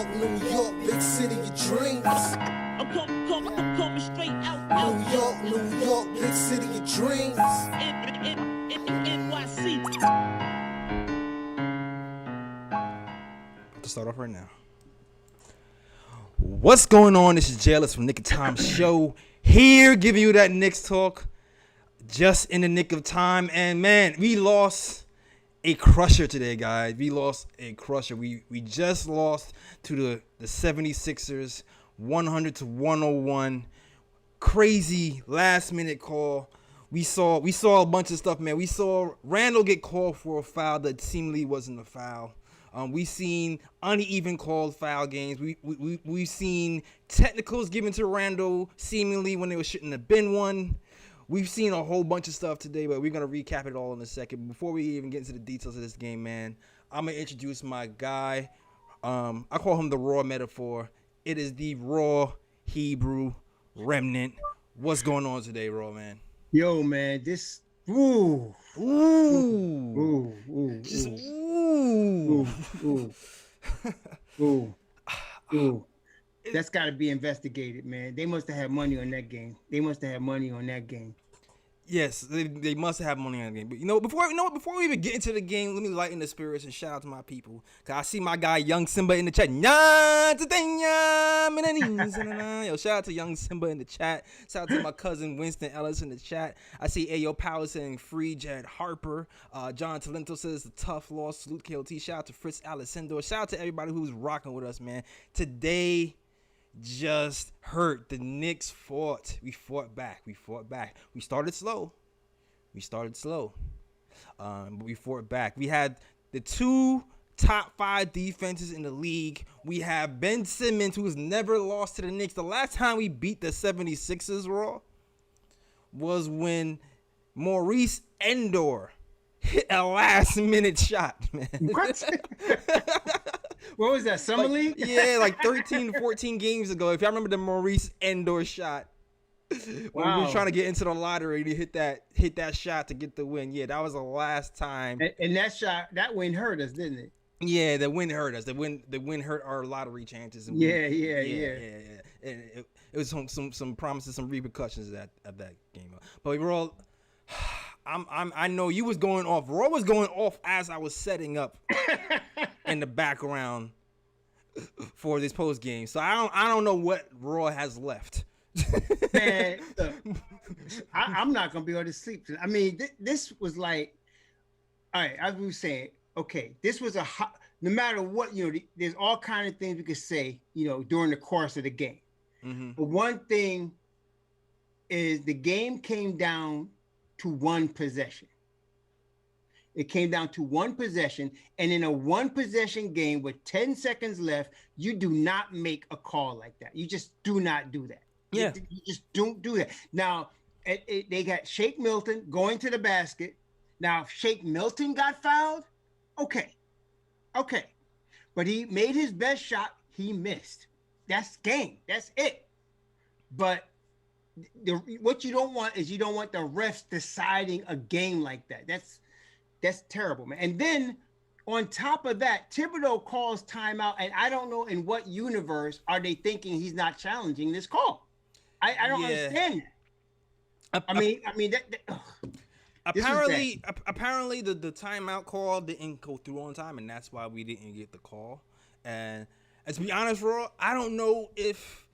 York, big city of dreams. I'm coming straight out. New York, big city of dreams. NYC. To start off right now. What's going on? This is Jealous from Nick of Time Show. Here giving you that Knicks talk just in the nick of time. And man, we lost a crusher today, guys. We lost a crusher. We just lost to the 76ers 100-101. Crazy last minute call. We saw a bunch of stuff, man. We saw Randall get called for a foul that seemingly wasn't a foul. We've seen uneven called foul games. We've seen technicals given to Randall seemingly when they shouldn't have been one. We've seen a whole bunch of stuff today, but we're going to recap it all in a second. Before we even get into the details of this game, man, I'm going to introduce my guy. I call him the Raw Metaphor. It is the Raw Hebrew Remnant. What's going on today, Raw, man? Yo, man, this... Ooh. Just That's got to be investigated, man. They must have had money on that game. Yes, they must have money on the game. But before we even get into the game, let me lighten the spirits and shout out to my people. Cause I see my guy Young Simba in the chat. Yo, shout out to Young Simba in the chat. Shout out to my cousin Winston Ellis in the chat. I see Ayo Power saying free Jared Harper. John Talento says the tough loss. Salute KOT. Shout out to Fritz Alessandro. Shout out to everybody who's rocking with us, man. Today just hurt. The Knicks fought. We fought back. We started slow. But we fought back. We had the two top 5 defenses in the league. We have Ben Simmons, who has never lost to the Knicks. The last time we beat the 76ers, Raw, was when Maurice Endor hit a last-minute shot, man. What? What was that, Summer League? Yeah, like 13, 14 games ago. If y'all remember the Maurice Endor shot. When we were trying to get into the lottery and he hit that shot to get the win. Yeah, that was the last time. And that win hurt us, didn't it? Yeah, the win hurt us. The win hurt our lottery chances. And Yeah. And it was some promises, some repercussions at that game. But we're all I know you was going off. Raw was going off as I was setting up in the background for this post game. So I don't know what Raw has left. Man, look, I'm not gonna be able to sleep tonight. I mean, this was like, all right. I was saying, okay, this was no matter what, there's all kind of things we could say, during the course of the game. Mm-hmm. But one thing is the game came down to one possession. It came down to one possession, and in a one possession game with 10 seconds left, you do not make a call like that. You just do not do that. Yeah. You just don't do that. Now, they got Shake Milton going to the basket. Now, if Shake Milton got fouled, okay. But he made his best shot. He missed. That's game. That's it. But what you don't want is the refs deciding a game like that. That's terrible, man. And then on top of that, Thibodeau calls timeout, and I don't know in what universe are they thinking he's not challenging this call. I don't understand that. I mean apparently the timeout call didn't go through on time, and that's why we didn't get the call. And to be honest, Raw, I don't know if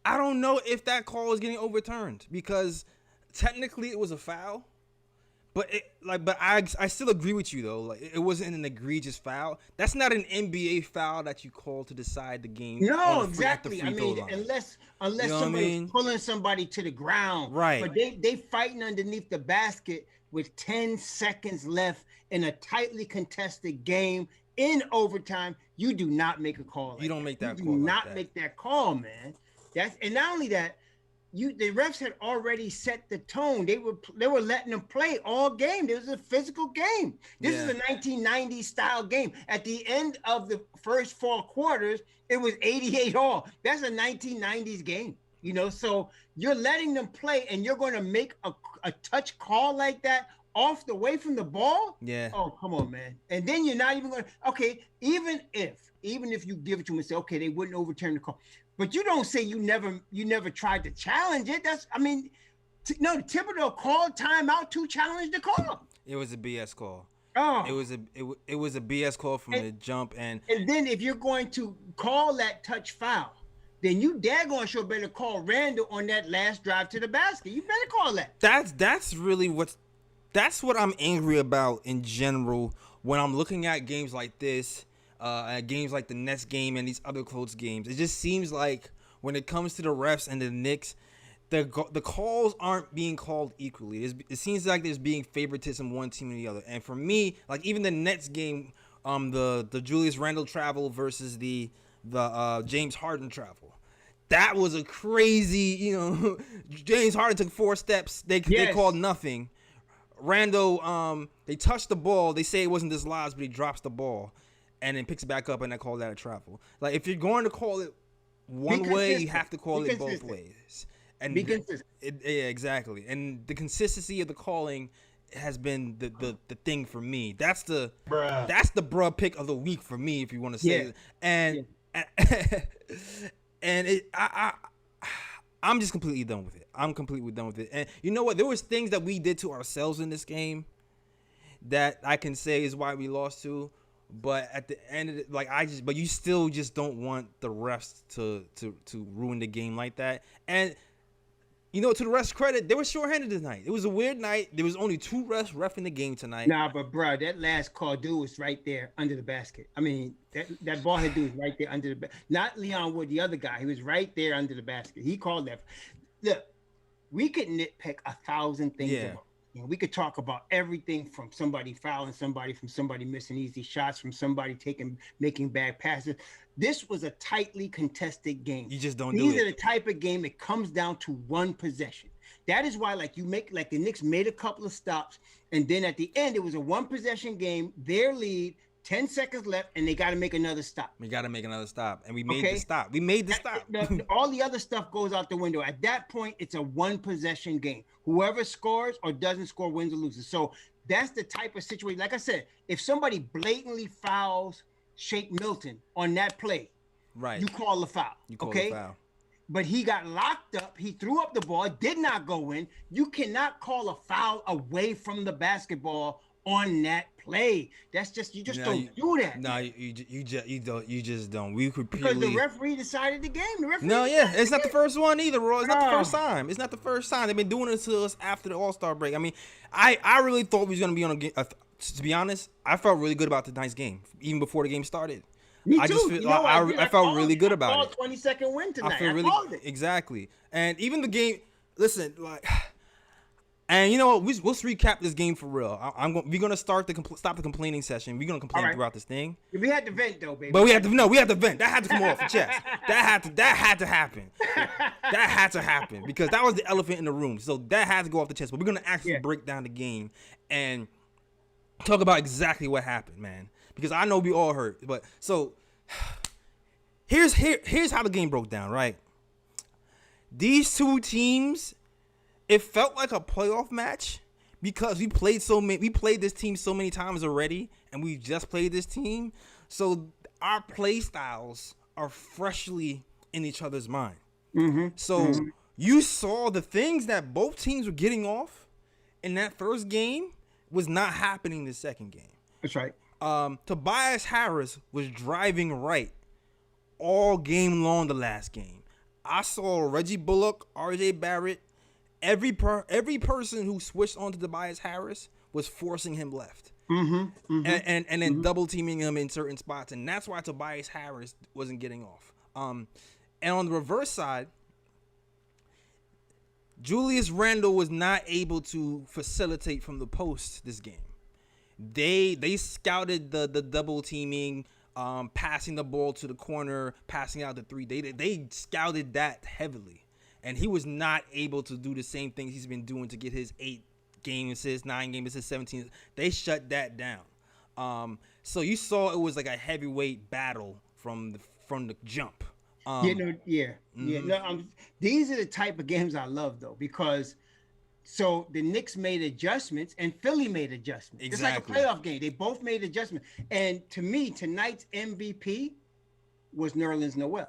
that call is getting overturned because technically it was a foul. But I still agree with you though. Like, it wasn't an egregious foul. That's not an NBA foul that you call to decide the game. No, exactly. I mean, unless somebody's pulling somebody to the ground, right? But they fighting underneath the basket with 10 seconds left in a tightly contested game in overtime. You do not make a call. You don't make that call. You do not make that call, man. And not only that. The refs had already set the tone. They were letting them play all game. It was a physical game. This is a 1990s style game. At the end of the first 4 quarters, it was 88 all. That's a 1990s game, So you're letting them play, and you're going to make a touch call like that off the way from the ball. Yeah. Oh, come on, man. And then you're not even going to, okay, even if you give it to them and say, okay, they wouldn't overturn the call. But you don't say you never tried to challenge it. That's, I mean, no, Thibodeau called timeout to challenge the call. It was a BS call. Oh. It was a BS call from the jump. And then if you're going to call that touch foul, then you daggone sure better call Randall on that last drive to the basket. You better call that. That's really what I'm angry about in general when I'm looking at games like this, at games like the Nets game and these other close games. It just seems like when it comes to the refs and the Knicks, the calls aren't being called equally. It seems like there's being favoritism one team or the other. And for me, like even the Nets game, the Julius Randle travel versus the James Harden travel. That was a crazy, James Harden took 4 steps. They called nothing. Randall, they touched the ball. They say it wasn't dislodged, but he drops the ball and then picks it back up, and they call that a travel. Like, if you're going to call it one way, you have to call it both ways. And be consistent. Yeah, exactly. And the consistency of the calling has been the thing for me. That's the bruh pick of the week for me, if you want to say it. And and I'm just completely done with it. I'm completely done with it. And you know what? There was things that we did to ourselves in this game that I can say is why we lost to. But at the end of it, but you still just don't want the refs to ruin the game like that. And to the refs' credit, they were shorthanded tonight. It was a weird night. There was only 2 refs reffing the game tonight. Nah, but bro, that last call dude was right there under the basket. I mean, that ball head dude was right there under the basket. Not Leon Wood, the other guy. He was right there under the basket. He called that. Look, we could nitpick 1,000 things about. We could talk about everything from somebody fouling somebody, from somebody missing easy shots, from somebody making bad passes. This was a tightly contested game. You just don't These do it. are the type of game it comes down to one possession. That is why, the Knicks made a couple of stops, and then at the end, it was a one possession game. Their lead, 10 seconds left, and they got to make another stop. We got to make another stop, and we made the stop. We made the stop. All the other stuff goes out the window. At that point, it's a one possession game. Whoever scores or doesn't score wins or loses. So that's the type of situation. Like I said, if somebody blatantly fouls Shake Milton on that play, right, you call the foul. The foul. But he got locked up. He threw up the ball. It did not go in. You cannot call a foul away from the basketball on that play. That's just you don't do that. No, you just don't. We could because the referee decided the game. It's not the first one either, Roy. It's not the first time. It's not the first time. They've been doing it to us after the All-Star break. I mean, I really thought we was gonna be on a game. To be honest, I felt really good about tonight's game, even before the game started. Me too. I just feel, I felt really good about it. 20-second win tonight. I feel really exactly. And even the game. Listen, and you know what? Let's recap this game for real. We're gonna stop the complaining session. We're gonna complain throughout this thing. We had to vent though, baby. But we had to vent. That had to come off the chest. That had to happen. That had to happen because that was the elephant in the room. So that had to go off the chest. But we're gonna actually break down the game and talk about exactly what happened, man. Because I know we all hurt. But so here's how the game broke down, right? These two teams, it felt like a playoff match because we played this team so many times already, and we just played this team. So our play styles are freshly in each other's mind. So you saw the things that both teams were getting off in that first game was not happening the second game. That's right. Tobias Harris was driving right all game long the last game. I saw Reggie Bullock, RJ Barrett, every person who switched on to Tobias Harris was forcing him left. And then double teaming him in certain spots. And that's why Tobias Harris wasn't getting off. And on the reverse side, Julius Randle was not able to facilitate from the post this game. They scouted the double teaming, passing the ball to the corner, passing out the three. They scouted that heavily, and he was not able to do the same things he's been doing to get his 8-game assists, 9-game assists, 17. They shut that down. So you saw it was like a heavyweight battle from the jump. These are the type of games I love though, because So the Knicks made adjustments and Philly made adjustments. Exactly. It's like a playoff game. They both made adjustments. And to me, tonight's MVP was Nerlens Noel.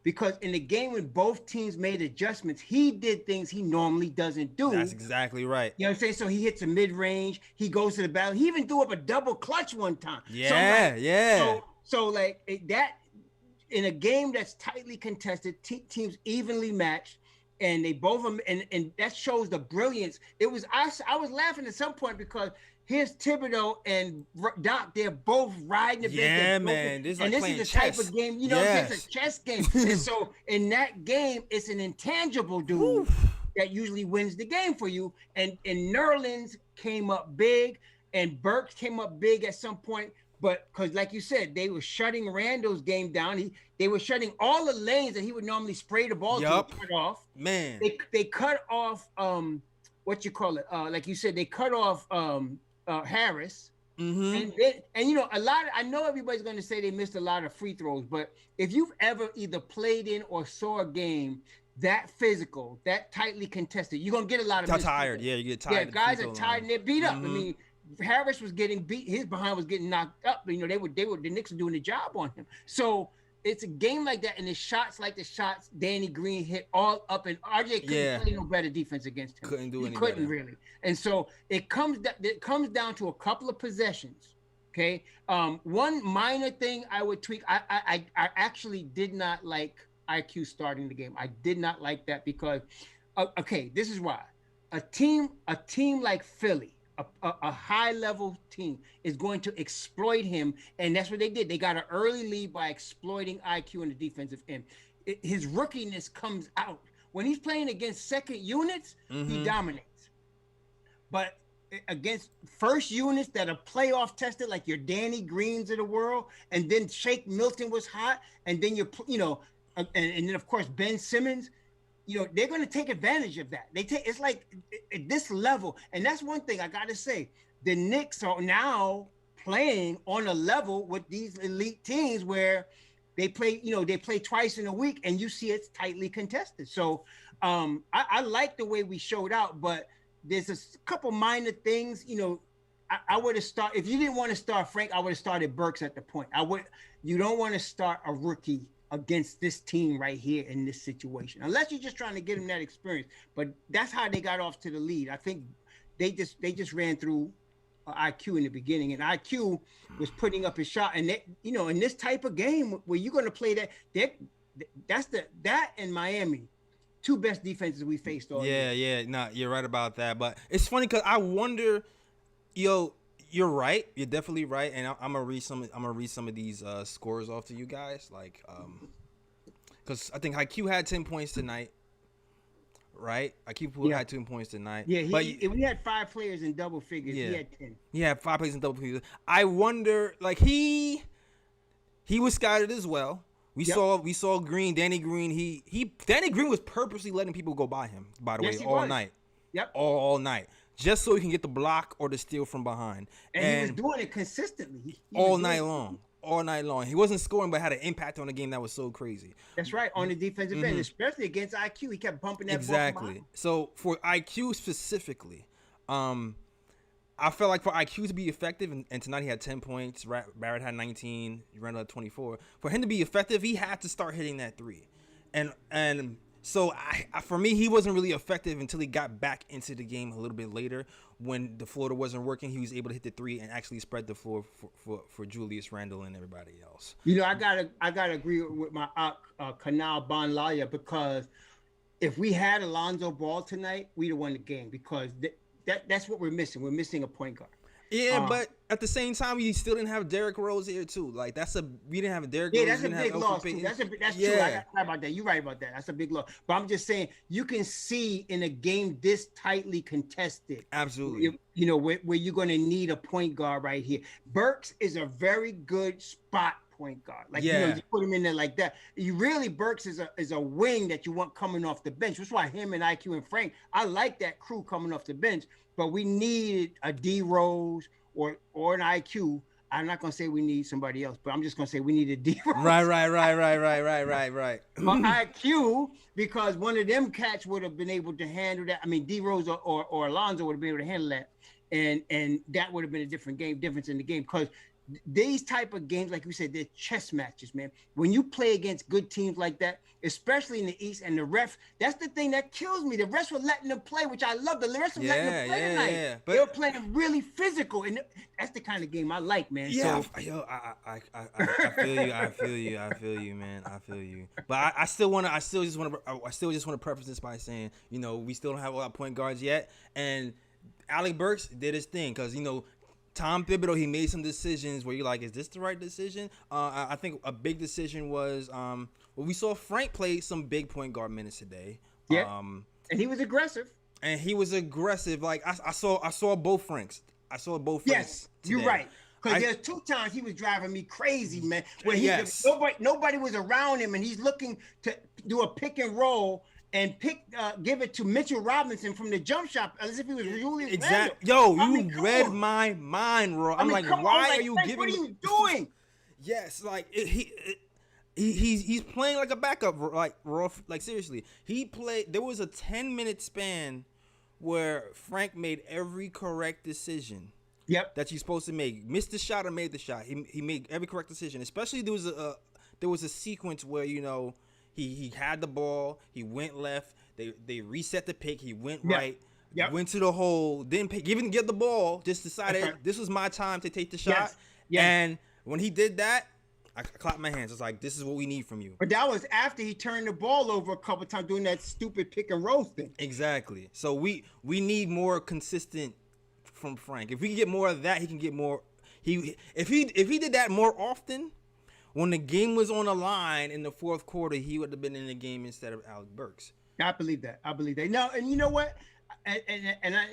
Because in the game when both teams made adjustments, he did things he normally doesn't do. That's exactly right. You know what I'm saying? So he hits a mid-range, he goes to the battle. He even threw up a double clutch one time. Yeah. So like that in a game that's tightly contested, teams evenly matched, and they both and that shows the brilliance. It was I was laughing at some point because here's Thibodeau and Doc. They're both riding the bench. Yeah, man. This is like this is the chess. type of game, you know, it's a chess game. And so in that game, it's an intangible dude that usually wins the game for you. And Nerlens came up big, and Burks came up big at some point. But because, like you said, they were shutting Randall's game down. They were shutting all the lanes that he would normally spray the ball to cut off. Man, they cut off what you call it? Like you said, they cut off Harris. And you know, I know everybody's going to say they missed a lot of free throws, but if you've ever either played in or saw a game that physical, that tightly contested, you're going to get a lot of tired. Yeah, you get tired. Yeah, guys are tired and they're beat up. I mean, Harris was getting beat, his behind was getting knocked up. You know, the Knicks were doing the job on him. So it's a game like that, and the shots like the shots Danny Green hit all up, and RJ couldn't play no better defense against him. He couldn't really. And so it comes down to a couple of possessions. Okay. One minor thing I would tweak. I actually did not like IQ starting the game. I did not like that because okay, this is why. A team like Philly, a high-level team, is going to exploit him, and that's what they did. They got an early lead by exploiting IQ in the defensive end. His rookiness comes out. When he's playing against second units, he dominates. But against first units that are playoff tested, like your Danny Greens of the world, and then Shake Milton was hot, and then and then of course Ben Simmons, you know, they're going to take advantage of that. It's like at this level. And that's one thing I got to say. The Knicks are now playing on a level with these elite teams where they play twice in a week, and you see it's tightly contested. So I like the way we showed out, but there's a couple minor things. You know, I would have started, if you didn't want to start Frank, I would have started Burks at the point. You don't want to start a rookie against this team right here in this situation, unless you're just trying to get him that experience. But that's how they got off to the lead. I think they just ran through IQ in the beginning, and IQ was putting up his shot. And they, you know, in this type of game where you're going to play that and Miami, two best defenses we faced all year. Yeah, no, you're right about that. But it's funny because I wonder, you're right. You're definitely right, and I'm gonna read some of these scores off to you guys, like, because I think IQ had 10 points tonight, right? IQ had 10 points tonight. Yeah, we had 5 players in double figures. Yeah. He had 10. He had 5 players in double figures. I wonder, like, he was scouted as well. We saw Green, Danny Green. Danny Green was purposely letting people go by him, by the way, all night. Yep. All night. Just so he can get the block or the steal from behind. And he was doing it consistently. All night long. He wasn't scoring, but had an impact on the game that was so crazy. That's right, on the defensive end, especially against IQ. He kept bumping that ball. Exactly. So for IQ specifically, I felt like for IQ to be effective, and tonight he had 10 points, Barrett had 19, Randall had 24. For him to be effective, he had to start hitting that three. And so for me, he wasn't really effective until he got back into the game a little bit later. When the floater wasn't working, he was able to hit the three and actually spread the floor for Julius Randle and everybody else. You know, I gotta agree with my Kanal Bonlaya, because if we had Alonzo Ball tonight, we'd have won the game, because that's what we're missing. We're missing a point guard. Yeah, but at the same time, you still didn't have Derrick Rose here too. Like we didn't have Derrick Rose. Yeah, that's a big loss too. That's true. I got right about that. You're right about that. That's a big loss. But I'm just saying, you can see in a game this tightly contested. Absolutely. You know, where you're going to need a point guard right here. Burks is a very good spot point guard. Like, you know, you put him in there like that. Burks is a wing that you want coming off the bench. That's why him and IQ and Frank, I like that crew coming off the bench. But we needed a D Rose or an IQ. I'm not gonna say we need somebody else, but I'm just gonna say we need a D Rose. Right. Or IQ, because one of them cats would have been able to handle that. I mean, D Rose or Alonzo would have been able to handle that, and that would have been a difference in the game. Because these type of games, like we said, they're chess matches, man. When you play against good teams like that, especially in the East, and the ref, that's the thing that kills me. The refs were letting them play, which I love. The refs were letting them play tonight. Yeah. They were playing really physical, and that's the kind of game I like, man. Yeah, So, I feel you, man. I feel you. But I still just want to preface this by saying, you know, we still don't have a lot of point guards yet, and Alec Burks did his thing because, you know, Tom Thibodeau, he made some decisions where you're like, is this the right decision? I think a big decision was, we saw Frank play some big point guard minutes today. Yeah, and he was aggressive. Like I saw both Franks. Yes, today. you're right. Because there's 2 times he was driving me crazy, man. Where Yes. nobody was around him, and he's looking to do a pick and roll and give it to Mitchell Robinson from the jump shot as if he was Julius Randle. Exactly. Yo, you read my mind, bro. I'm like, why are you giving? What are you doing? Yes, like he's playing like a backup. Like seriously, he played. There was a 10-minute span where Frank made every correct decision. Yep. That you're supposed to make. Missed the shot or made the shot. He made every correct decision. Especially there was a sequence where, you know, he had the ball, he went left, they reset the pick, he went right, went to the hole, didn't pick, even get the ball, just decided this was my time to take the shot. Yes. And when he did that, I clapped my hands. I was like, this is what we need from you. But that was after he turned the ball over a couple times doing that stupid pick and roll thing. Exactly. So we need more consistent from Frank. If we can get more of that, he can get more. If he did that more often, when the game was on the line in the fourth quarter, he would have been in the game instead of Alec Burks. I believe that. No, and you know what?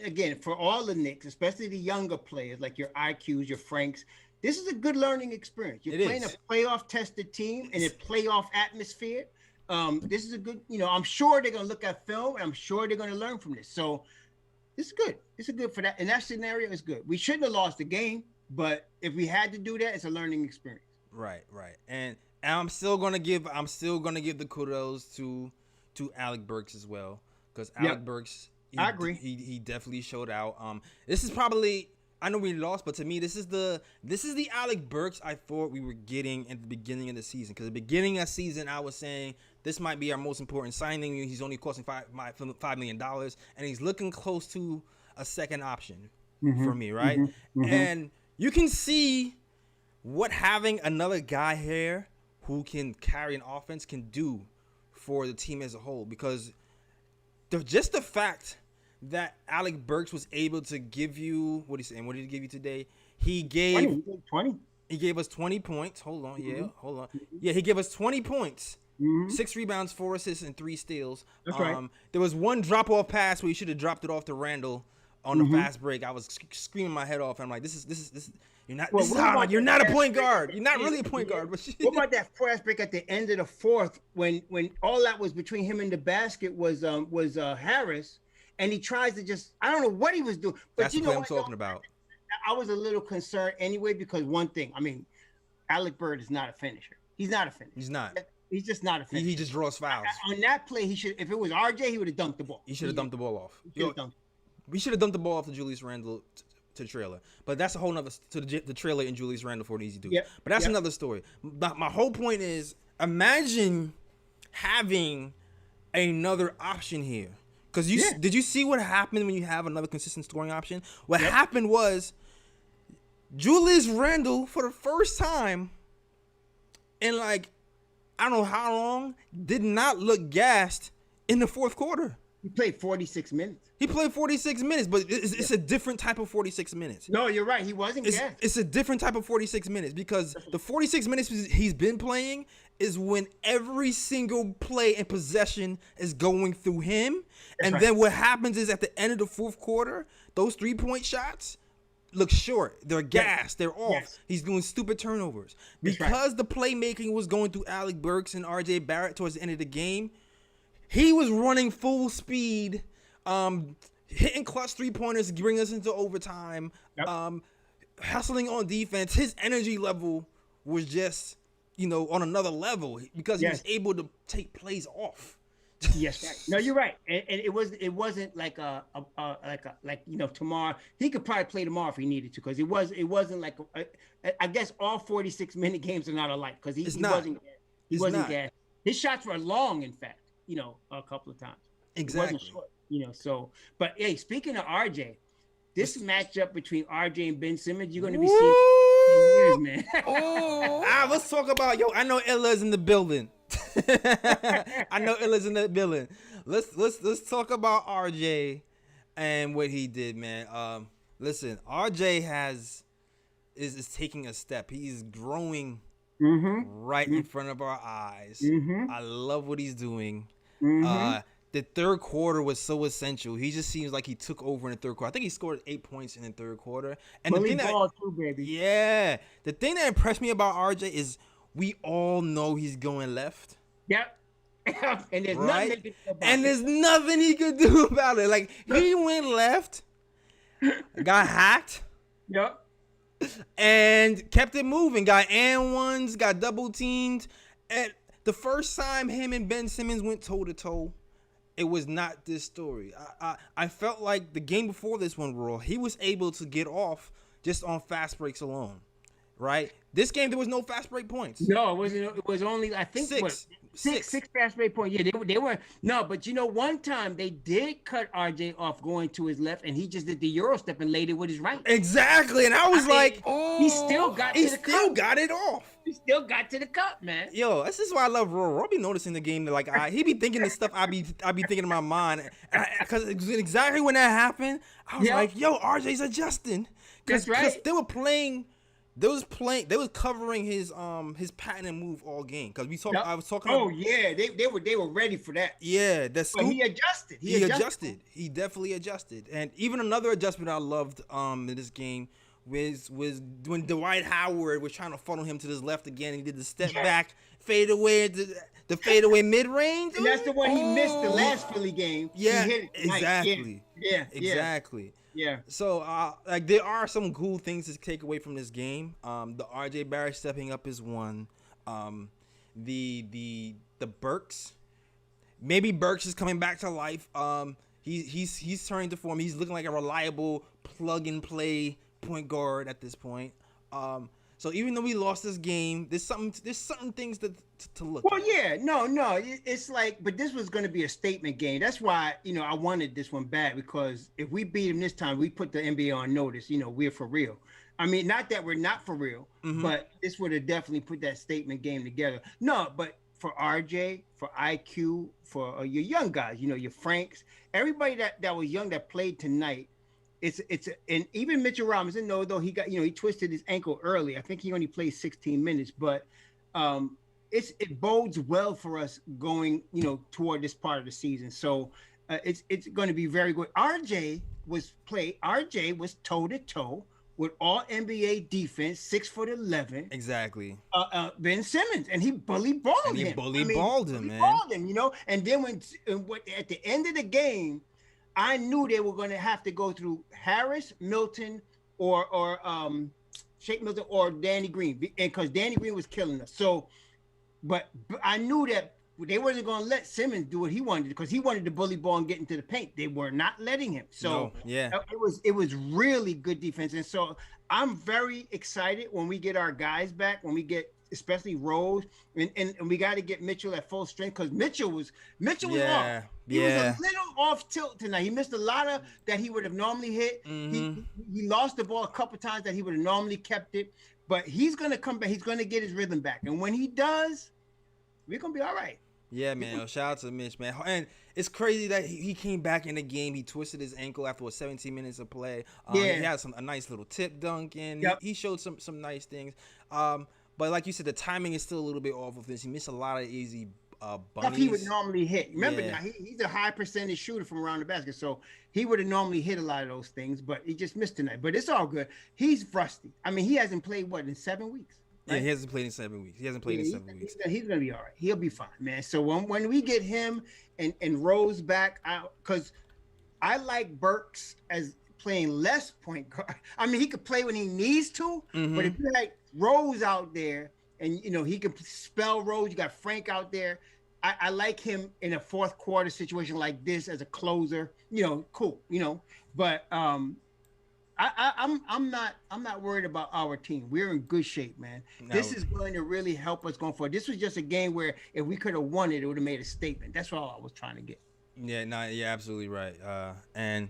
Again, for all the Knicks, especially the younger players like your IQs, your Franks, this is a good learning experience. You're playing a playoff tested team in a playoff atmosphere. This is a good, you know, I'm sure they're going to look at film, and I'm sure they're going to learn from this. So this is good. This is good for that. In that scenario, it's good. We shouldn't have lost the game, but if we had to do that, it's a learning experience. Right. And I'm still gonna give the kudos to Alec Burks as well, because Alec Burks, I agree. He definitely showed out. This is probably, I know we lost, but to me, this is the Alec Burks I thought we were getting at the beginning of the season. Because at the beginning of the season, I was saying this might be our most important signing. He's only costing $5 million, and he's looking close to a second option for me, right? And you can see what having another guy here who can carry an offense can do for the team as a whole. Because just the fact that Alec Burks was able to give you, what did he give you today? He gave 20. He gave us 20 points. Hold on. Yeah, he gave us 20 points. 6 rebounds, 4 assists, and 3 steals. That's right. There was one drop-off pass where he should have dropped it off to Randall on the fast break. I was screaming my head off. I'm like, this is you're not a point guard. You're not really a point guard. But what about that fast break at the end of the fourth when all that was between him and the basket was Harris, and he tries to just, I don't know what he was doing. But that's you know what I'm what talking about. I was a little concerned anyway, because one thing, I mean, Alec Bird is not a finisher. He's not a finisher. He's not. He's just not a finisher. He just draws fouls. On that play, he should. If it was RJ, he would have dunked the ball. He should have dumped the ball off. We should have dumped the ball off to Julius Randle to the trailer. But that's a whole nother, to the trailer and Julius Randle for an easy do. Yep. But that's another story. My whole point is, imagine having another option here. Because did you see what happened when you have another consistent scoring option? What happened was Julius Randle, for the first time in like, I don't know how long, did not look gassed in the fourth quarter. He played 46 minutes. He played 46 minutes, but it's a different type of 46 minutes. No, you're right. He wasn't gassed. It's a different type of 46 minutes, because the 46 minutes he's been playing is when every single play and possession is going through him. And then what happens is at the end of the fourth quarter, those 3-point shots look short. They're gassed. They're off. Yes. He's doing stupid turnovers. Because the playmaking was going through Alec Burks and RJ Barrett towards the end of the game, he was running full speed, hitting clutch 3-pointers, bring us into overtime. hustling on defense. His energy level was just, on another level because he was able to take plays off. Yes, right. No, you're right, and it wasn't like tomorrow. He could probably play tomorrow if he needed to, because it wasn't like I guess all 46-minute games are not alike, because he wasn't gas. His shots were long, in fact, a couple of times. Exactly. It wasn't short, so. But hey, speaking of RJ, this matchup between RJ and Ben Simmons, you're going to be seeing for 10 years, man. Let's talk about I know Illa's in the building. I know Illa's in the building. Let's talk about RJ and what he did, man. Listen, RJ is taking a step. He's growing right in front of our eyes. I love what he's doing. The third quarter was so essential. He just seems like he took over in the third quarter. I think he scored 8 points in the third quarter. And the thing too, baby. Yeah. The thing that impressed me about RJ is we all know he's going left. Yep. And there's nothing he could do about it. Like, he went left, got hacked. Yep. And kept it moving. Got and ones, got double teamed. And the first time him and Ben Simmons went toe to toe, it was not this story. I felt like the game before this one, Raw, he was able to get off just on fast breaks alone, right? This game, there was no fast break points. No, it wasn't. It was only, I think, six fast break points. Yeah, they were. No, but one time they did cut RJ off going to his left, and he just did the Euro step and laid it with his right. Exactly, and I was he still got to the cup. He still got it off. He still got to the cup, man. Yo, this is why I love Raw. Raw be noticing the game that, like, he be thinking the stuff I be thinking in my mind, because exactly when that happened, I was like, yo, RJ's adjusting. That's right. Because they were playing. They was covering his patent move all game, because I was talking. Oh yeah, they were ready for that. Yeah, that's. But he adjusted. He adjusted. He definitely adjusted. And even another adjustment I loved in this game was when Dwight Howard was trying to funnel him to his left again. He did the step back fadeaway, the fadeaway mid range. And that's the one he missed the last Philly game. Yeah, he hit it exactly. Yeah, exactly. Yeah. So, like, there are some cool things to take away from this game. The RJ Barrett stepping up is one. The Burks, maybe Burks is coming back to life. He's turning to form. He's looking like a reliable plug and play point guard at this point. So even though we lost this game, there's certain things to look at. Well, yeah, no, it's like, but this was going to be a statement game. That's why, I wanted this one bad, because if we beat him this time, we put the NBA on notice, we're for real. I mean, not that we're not for real, but this would have definitely put that statement game together. No, but for RJ, for IQ, for your young guys, your Franks, everybody that was young that played tonight, and even Mitchell Robinson, though he got, he twisted his ankle early. I think he only played 16 minutes, but it bodes well for us going, toward this part of the season. So it's going to be very good. RJ was toe to toe with all NBA defense, 6'11". Exactly. Ben Simmons, and he bully balled him. Balled him, man. Balled him, And then at the end of the game, I knew they were going to have to go through Harris, Milton, or Shake Milton, or Danny Green, because Danny Green was killing us. So, but I knew that they wasn't going to let Simmons do what he wanted, because he wanted to bully ball and get into the paint. They were not letting him. So it was really good defense. And so I'm very excited when we get our guys back, when we get especially Rose, and we got to get Mitchell at full strength, because Mitchell was off. He was a little off tilt tonight. He missed a lot of that he would have normally hit. He lost the ball a couple times that he would have normally kept it, but he's gonna come back. He's gonna get his rhythm back, and when he does, we're gonna be all right. Yeah, man. Shout out to Mitch, man. And it's crazy that he came back in the game. He twisted his ankle after 17 minutes of play. He had a nice little tip dunk, and he showed some nice things. But like you said, the timing is still a little bit off of this. He missed a lot of easy bunnies. Stuff he would normally hit. Remember, now he's a high percentage shooter from around the basket, so he would have normally hit a lot of those things, but he just missed tonight. But it's all good. He's rusty. I mean, he hasn't played, in 7 weeks? Right? Yeah, he hasn't played in 7 weeks. He's going to be all right. He'll be fine, man. So when we get him and Rose back out, because I like Burks as playing less point guard. I mean, he could play when he needs to, Mm-hmm. but if you like Rose out there and he can spell Rose, you got Frank out there. I like him in a fourth quarter situation like this as a closer. Cool. But I'm not worried about our team. We're in good shape, man. No. This is going to really help us going forward. This was just a game where if we could have won it, it would have made a statement. That's all I was trying to get. Yeah, no, you're absolutely right. And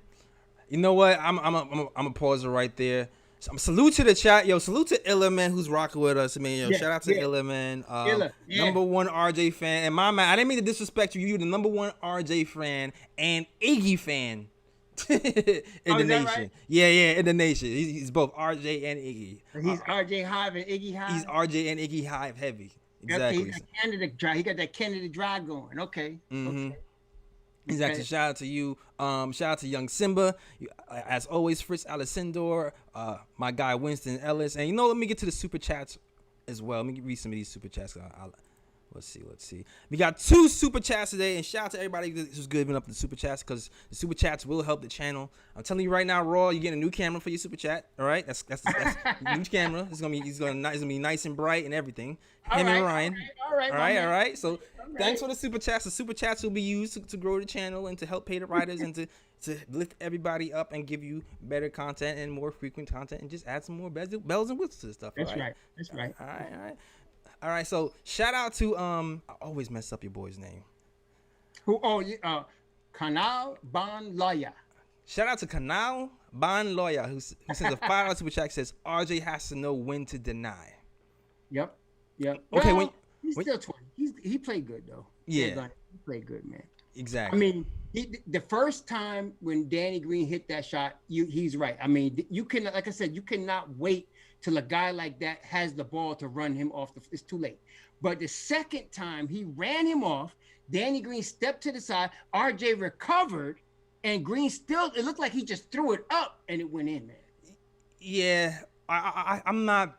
you know what? I'm a pause it right there. Salute to the chat, yo. Salute to Illa, man, who's rocking with us, man. Yo, shout out to Illa, man. Illa, Number one RJ fan, and my man. I didn't mean to disrespect you. You're the number one RJ fan and Iggy fan in the nation. Right? Yeah, in the nation. He's both RJ and Iggy. He's RJ Hive and Iggy Hive. He's RJ and Iggy Hive heavy. Exactly. He's Canada Dry. He got that Canada Dry going. Okay. Mm-hmm. Okay. Exactly. Shout out to you. Shout out to Young Simba. As always, Fritz Alessandor, my guy Winston Ellis. And let me get to the super chats as well. Let me read some of these super chats. Let's see. We got 2 super chats today, and shout out to everybody who's giving up the super chats, because the super chats will help the channel. I'm telling you right now, Raw, you're getting a new camera for your super chat. All right, that's new camera. It's gonna be nice and bright and everything. Him and Ryan. All right. So thanks for the super chats. The super chats will be used to grow the channel and to help pay the writers and to lift everybody up and give you better content and more frequent content and just add some more bells and whistles to the stuff. That's right. That's right. All right, so shout out to I always mess up your boy's name. Kanal Ban Lawyer. Shout out to Kanal Ban Lawyer who sends a $5 super chat, says RJ has to know when to deny. Yep. Okay, well, he's still 20. He played good though. Yeah, he played good, man. Exactly. I mean, the first time when Danny Green hit that shot, he's right. I mean, you can, like I said, you cannot wait till a guy like that has the ball to run him off. It's too late. But the second time he ran him off, Danny Green stepped to the side, RJ recovered, and Green it looked like he just threw it up and it went in, man. Yeah, I'm not.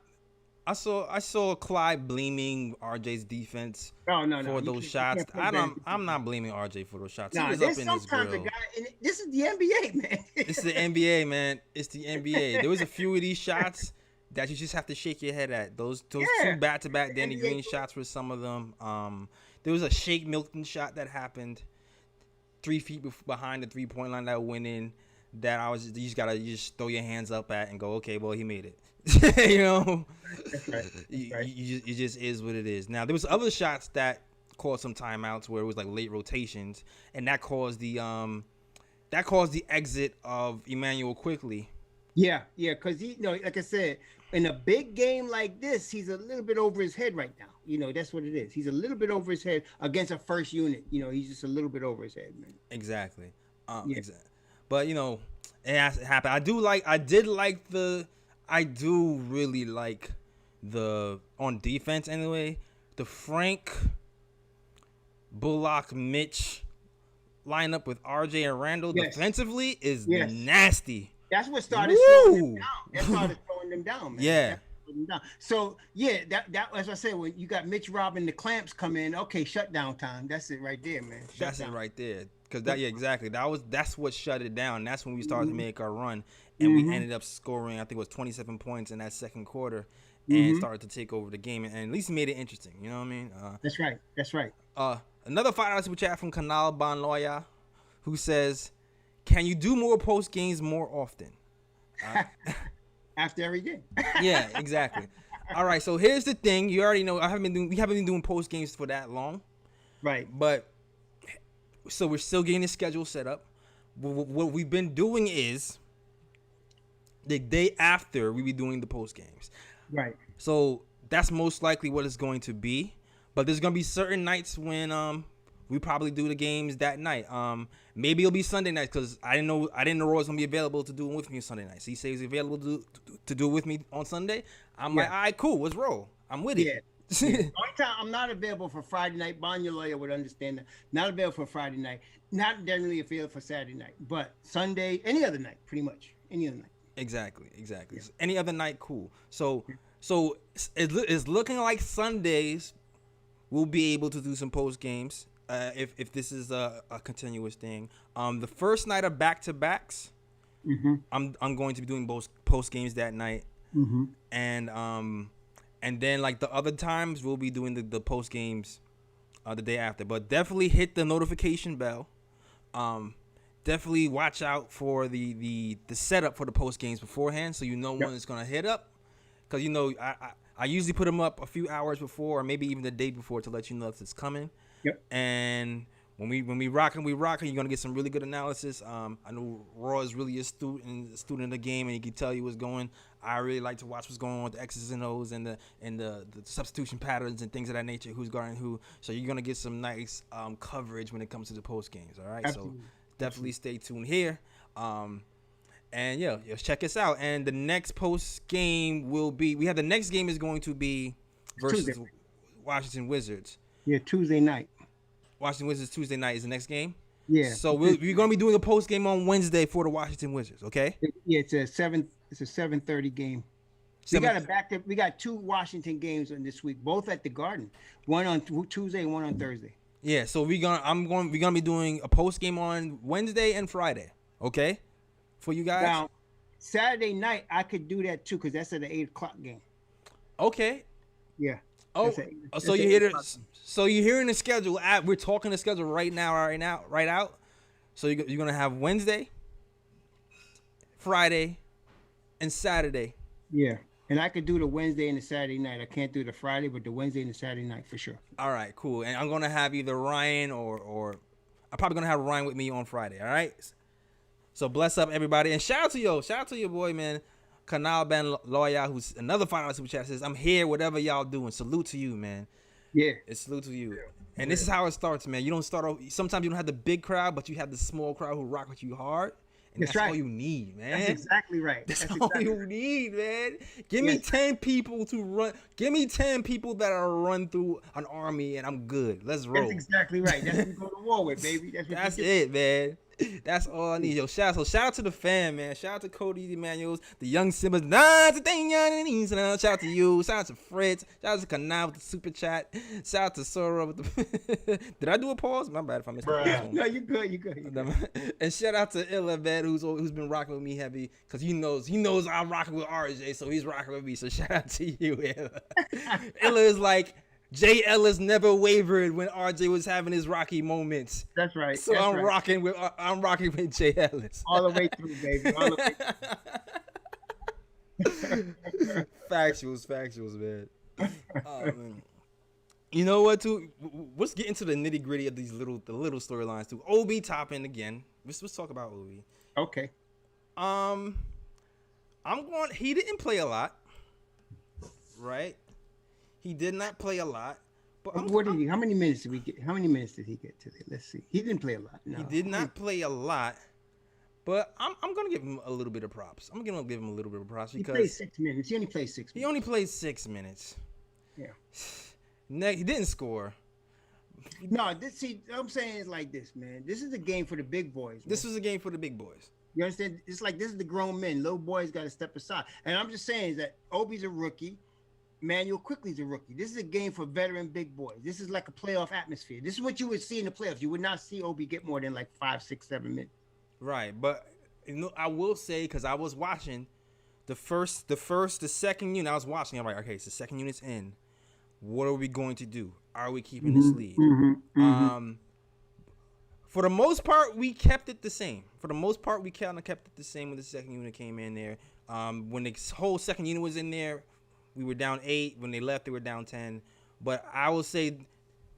I saw Clyde blaming RJ's defense for those shots. I'm not blaming RJ for those shots. He was up in his grill. This is the NBA, man. This is the NBA, man. It's the NBA. There was a few of these shots that you just have to shake your head at. Those 2 back-to-back Danny Green shots were some of them. There was a Shake Milton shot that happened 3 feet behind the 3-point line that went in. That you just throw your hands up at and go, okay, well, he made it. That's right. It just is what it is. Now there was other shots that caused some timeouts where it was like late rotations, and that caused the exit of Emmanuel Quickly. Yeah, because like I said, in a big game like this, he's a little bit over his head right now. That's what it is. He's a little bit over his head against a first unit. He's just a little bit over his head, man. Exactly. Exactly. But it has to happen. I do really like the on defense anyway. The Frank, Bullock, Mitch lineup with RJ and Randall defensively is nasty. That's what started slowing them down. That started slowing them down, man. Yeah. So that as I said, when you got Mitch Robin, the clamps come in, okay, shutdown time. That's it right there, man. That's it right there. Because exactly. That's what shut it down. That's when we started to make our run, and we ended up scoring. I think it was 27 points in that second quarter, and started to take over the game, and at least made it interesting. You know what I mean? That's right. That's right. Another $5 super chat from Kanal Banloya, who says, "Can you do more post games more often?" After every game. Yeah, exactly. All right. So here's the thing. You already know we haven't been doing post games for that long, right? But so we're still getting the schedule set up. What we've been doing is the day after we be doing the post games. Right. So that's most likely what it's going to be. But there's going to be certain nights when we probably do the games that night. Maybe it'll be Sunday night because I didn't know Roy was going to be available to do it with me on Sunday night. So he says he's available to do it with me on Sunday. I'm like, all right, cool. Let's roll. I'm with it. The only time I'm not available for Friday night, Bonnie lawyer would understand that. Not available for Friday night. Not generally available for Saturday night. But Sunday, any other night, pretty much. Any other night. Exactly. Yeah. So any other night, cool. So it's looking like Sundays we'll be able to do some post games if this is a continuous thing. The first night of back-to-backs, I'm going to be doing both post games that night, and then like the other times we'll be doing the post games the day after. But definitely hit the notification bell. Definitely watch out for the setup for the post games beforehand, so you know when it's gonna hit up. Because I usually put them up a few hours before, or maybe even the day before, to let you know if it's coming. Yep. And when we rocking, you're gonna get some really good analysis. I know Raw is really a student of the game, and he can tell you what's going. I really like to watch what's going on with the X's and O's and the substitution patterns and things of that nature. Who's guarding who? So you're gonna get some nice coverage when it comes to the post games. All right. Absolutely. So definitely stay tuned here. And yeah, check us out. And the next post game the next game is going to be versus Tuesday. Washington Wizards. Yeah, Tuesday night. Washington Wizards Tuesday night is the next game. Yeah. So we're going to be doing a post game on Wednesday for the Washington Wizards. Okay. Yeah, it's a 7:30 game. We got 2 Washington games on this week, both at the Garden. One on Tuesday and one on Thursday. Yeah. So we're gonna be doing a post game on Wednesday and Friday. Okay. For you guys. Now, Saturday night I could do that too, because that's at the 8:00 game. Okay. Yeah. Oh, so you're here. So you're hearing the schedule. We're talking the schedule right out. So you're gonna have Wednesday, Friday, and Saturday. Yeah, and I could do the Wednesday and the Saturday night. I can't do the Friday, but the Wednesday and the Saturday night for sure. All right, cool. And I'm gonna have either Ryan or I'm probably gonna have Ryan with me on Friday. All right. So bless up everybody, and shout out to your boy, man, Kanal Ben Loya, who's another $5 super chat, says, "I'm here, whatever y'all doing." Salute to you, man. Yeah, it's salute to you. And this is how it starts, man. You don't start off. Sometimes you don't have the big crowd, but you have the small crowd who rock with you hard. And that's right. All you need, man. That's exactly right. That's all you need, man. Give me 10 people to run. Give me 10 people that are run through an army, and I'm good. Let's roll. That's exactly right. That's what we go to war with, baby. That's it, man. That's all I need. Yo, shout out to the fam, man. Shout out to Cody Emanuels, the young Simmons. Shout out to you. Shout out to Fritz. Shout out to Kanal with the super chat. Shout out to Sora with the. Did I do a pause? My bad if I missed that. No, you good. And shout out to Illa, man, who's been rocking with me heavy, because he knows I'm rocking with RJ, so he's rocking with me. So shout out to you, Illa. Illa is like, Jay Ellis never wavered when RJ was having his rocky moments. That's right. So that's I'm rocking with Jay Ellis. All the way through, baby. All the way through. Factuals, man. Man. You know what, too? Let's get into the nitty gritty of the little storylines too. Obi topping again. Let's talk about Obi. Okay. He didn't play a lot, right? He did not play a lot. But how many minutes did we get? How many minutes did he get today? Let's see. He didn't play a lot. No. He did not play a lot. But I'm gonna give him a little bit of props. I'm gonna give him a little bit of props because he played 6 minutes. He only played 6 minutes. He only played 6 minutes. Yeah. He didn't score. No, I'm saying it's like this, man. This is a game for the big boys. Man. This was a game for the big boys. You understand? It's like this is the grown men. Little boys got to step aside. And I'm just saying that Obi's a rookie. Manuel Quickly's a rookie. This is a game for veteran big boys. This is like a playoff atmosphere. This is what you would see in the playoffs. You would not see Obi get more than like 5, 6, 7 minutes. Right, but I will say, because I was watching the second unit. I was watching. I'm like, okay, so the second unit's in. What are we going to do? Are we keeping this lead? For the most part, we kept it the same. For the most part, we kept it the same when the second unit came in there. When the whole second unit was in there, we were down 8. When they left, they were down 10. But I will say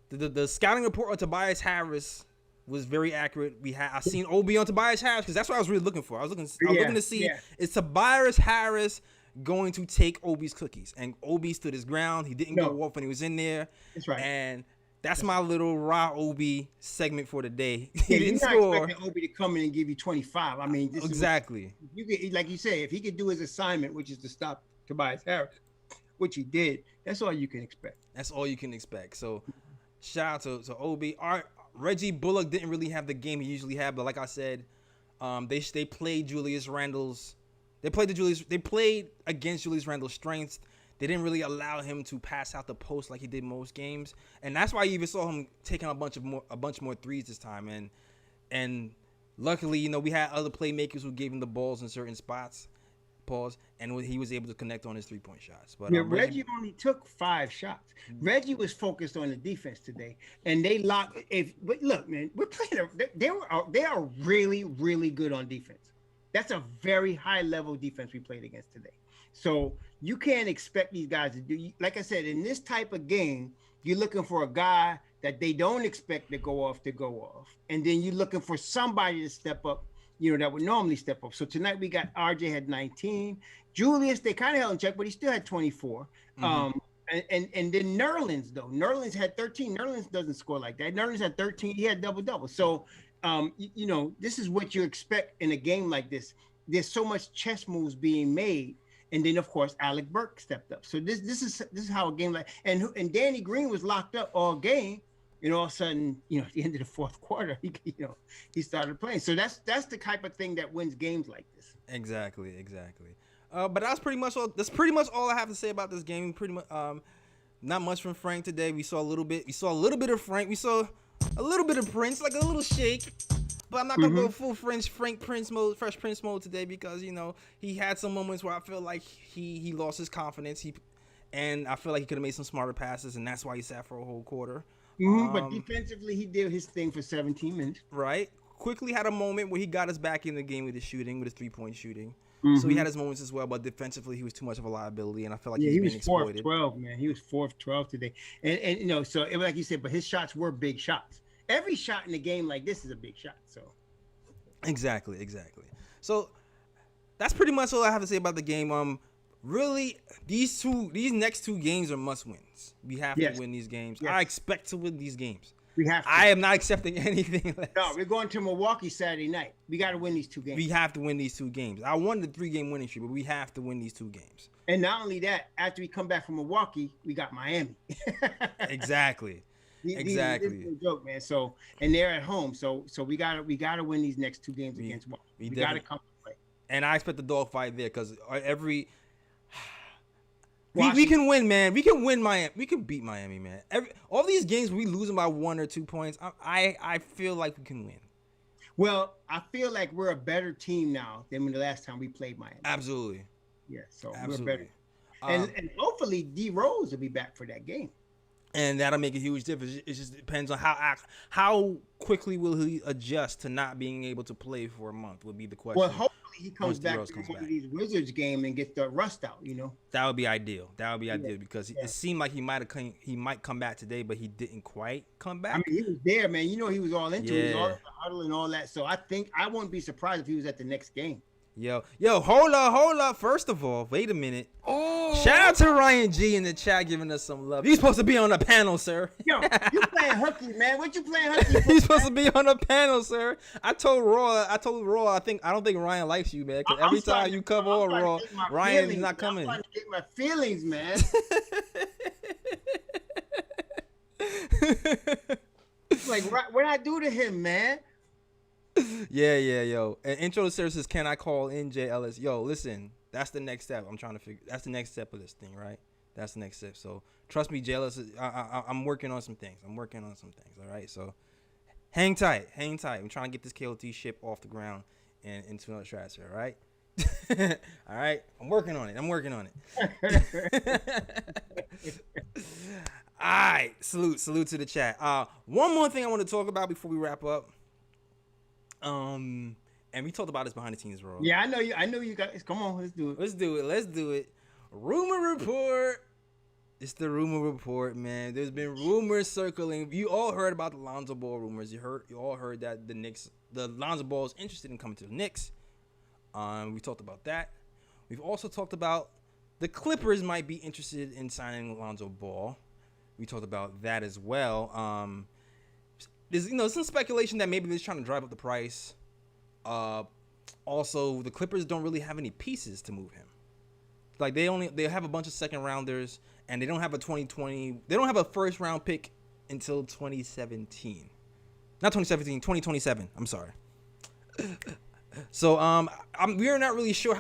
the scouting report on Tobias Harris was very accurate. I seen Obi on Tobias Harris because that's what I was really looking for. I was looking to see is Tobias Harris going to take Obi's cookies, and Obi stood his ground. He didn't go off when he was in there. That's right. And that's my little raw Obi segment for the day. He didn't score. You're not expecting Obi to come in and give you 25. I mean, exactly. Like you say, if he could do his assignment, which is to stop Tobias Harris, which he did, that's all you can expect. That's all you can expect. So shout out to Obi. Reggie Bullock didn't really have the game he usually had, but like I said, they played Julius Randle's. They played against Julius Randle's strengths. They didn't really allow him to pass out the post like he did most games, and that's why you even saw him taking a bunch more threes this time. And Luckily, you know, we had other playmakers who gave him the balls in certain spots. Pause, and he was able to connect on his 3-point shots. But Yeah, Reggie only took 5 shots. Reggie was focused on the defense today, and they locked. But look, man, we're playing. They are really, really good on defense. That's a very high level defense we played against today. So you can't expect these guys to do. Like I said, in this type of game, you're looking for a guy that they don't expect to go off, and then you're looking for somebody to step up. You know, that would normally step up. So tonight we got RJ had 19. Julius, they kind of held in check, but he still had 24. And then Nerlens had 13. Nerlens doesn't score like that. Nerlens had 13. He had double. So, you know, this is what you expect in a game like this. There's so much chess moves being made. And then, of course, Alec Burke stepped up. So this is how a game like and Danny Green was locked up all game. And all of a sudden, you know, at the end of the fourth quarter, he started playing. So that's the type of thing that wins games like this. Exactly. But that's pretty much all. That's pretty much all I have to say about this game. Pretty much, not much from Frank today. We saw a little bit. We saw a little bit of Frank. We saw a little bit of Prince, like a little shake. But I'm not gonna go full Fresh Prince mode today because you know he had some moments where I feel like he lost his confidence. And I feel like he could have made some smarter passes, and that's why he sat for a whole quarter. But defensively, he did his thing for 17 minutes. Right. Quickly had a moment where he got us back in the game with his shooting, with his 3-point shooting. So he had his moments as well, but defensively, he was too much of a liability, and I feel like he was 4 of 12, man. He was 4 of 12 today. And you know, so it was like you said, but his shots were big shots. Every shot in a game like this is a big shot. So Exactly. So that's pretty much all I have to say about the game. Really, these next 2 games are must wins. We have to win these games. I expect to win these games. We have to. I am not accepting anything less. No, we're going to Milwaukee Saturday night. We got to win these 2 games. We have to win these 2 games. I won the 3-game winning streak, but we have to win these 2 games. And not only that, after we come back from Milwaukee, we got Miami. Exactly. This is no joke, man. So, and they're at home. So we gotta win these next 2 games against Milwaukee. We gotta come to play. And I expect the dogfight there because we can win, man. We can win Miami. We can beat Miami, man. All these games we losing by 1 or 2 points. I feel like we can win. Well, I feel like we're a better team now than the last time we played Miami. Absolutely. Yeah. So we're better. And hopefully D Rose will be back for that game. And that'll make a huge difference. It just depends on how quickly will he adjust to not being able to play for a month. Would be the question. Well, hopefully he comes back to one of these Wizards game and gets the rust out. You know, that would be ideal. Because it seemed like he might come back today, but he didn't quite come back. I mean, he was there, man. You know, he was all into it. He was all in the huddle and all that. So I wouldn't be surprised if he was at the next game. Yo, hold up. First of all, wait a minute. Oh, shout out to Ryan G in the chat giving us some love. You're supposed to be on the panel, sir. Yo, you playing hooky, man. What you playing hooky for? You're supposed to be on the panel, sir. I told Raw, I don't think Ryan likes you, man. Because every time you come on Raw, Ryan's not coming. I'm trying to get my feelings, man. Like, what I do to him, man? Yo. And intro to services, can I call in JLS? Yo, listen, that's the next step. I'm trying to figure. That's the next step of this thing, right? That's the next step. So trust me, JLS. I'm working on some things. All right. So hang tight. I'm trying to get this KOT ship off the ground and into another stratosphere. All right. All right. I'm working on it. All right. Salute to the chat. One more thing I want to talk about before we wrap up. And we talked about this behind the scenes, bro. Yeah, I know you guys. Come on, let's do it. Rumor report. It's the rumor report, man. There's been rumors circling. You all heard about the Lonzo Ball rumors. You all heard that the Lonzo Ball is interested in coming to the Knicks. We talked about that. We've also talked about the Clippers might be interested in signing Lonzo Ball. We talked about that as well. There's some speculation that maybe they're trying to drive up the price. Also, the Clippers don't really have any pieces to move him. Like they have a bunch of second rounders, and they don't have a 2020. They don't have a first round pick until 2017. Not 2017, 2027. I'm sorry. So we're not really sure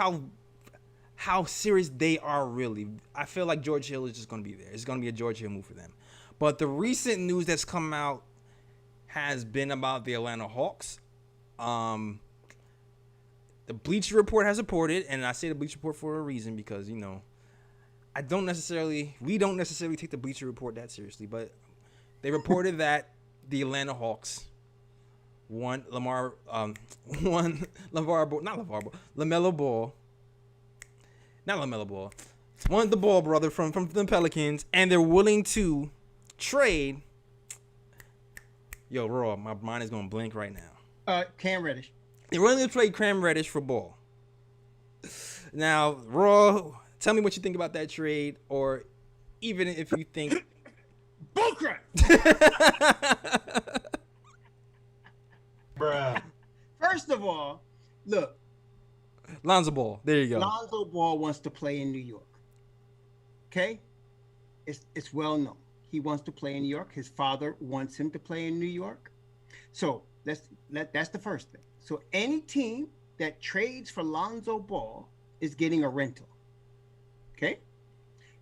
how serious they are really. I feel like George Hill is just going to be there. It's going to be a George Hill move for them. But the recent news that's come out has been about the Atlanta Hawks Um, the Bleacher Report has reported, and I say the Bleacher Report for a reason because we don't necessarily take the Bleacher Report that seriously, but they reported that the Atlanta Hawks won LaMelo Ball, won the Ball brother from the Pelicans, and they're willing to trade. Yo, Raw, my mind is gonna blink right now. Cam Reddish. They're willing to trade Cam Reddish for Ball. Now, Raw, tell me what you think about that trade, or even if you think bullcrap. Bruh. First of all, look. Lonzo Ball. There you go. Lonzo Ball wants to play in New York. Okay? It's well known. He wants to play in New York. His father wants him to play in New York. So that's the first thing. So any team that trades for Lonzo Ball is getting a rental. Okay?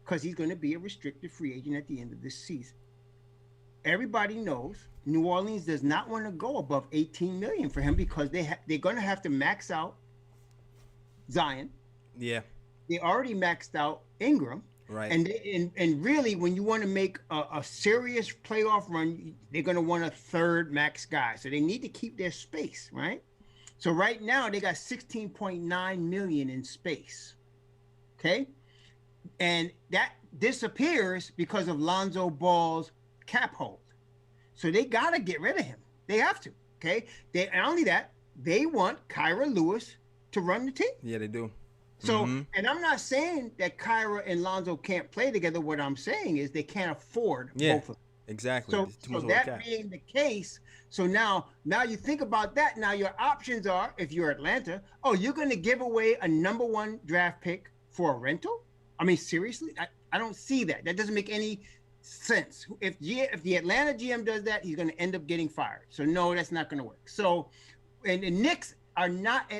Because he's going to be a restricted free agent at the end of this season. Everybody knows New Orleans does not want to go above $18 million for him because they're going to have to max out Zion. Yeah. They already maxed out Ingram. Right. And really, when you want to make a serious playoff run, they're going to want a third max guy. So they need to keep their space, right? So right now they got 16.9 million in space. Okay? And that disappears because of Lonzo Ball's cap hold. So they got to get rid of him. They have to. Okay? And only that, they want Kyra Lewis to run the team. Yeah, they do. So, and I'm not saying that Kyra and Lonzo can't play together. What I'm saying is they can't afford both of them. Exactly. So that being the case, so now you think about that. Now your options are, if you're Atlanta, you're going to give away a number 1 draft pick for a rental? I mean, seriously? I don't see that. That doesn't make any sense. If the Atlanta GM does that, he's going to end up getting fired. So no, that's not going to work. So, and the Knicks are not,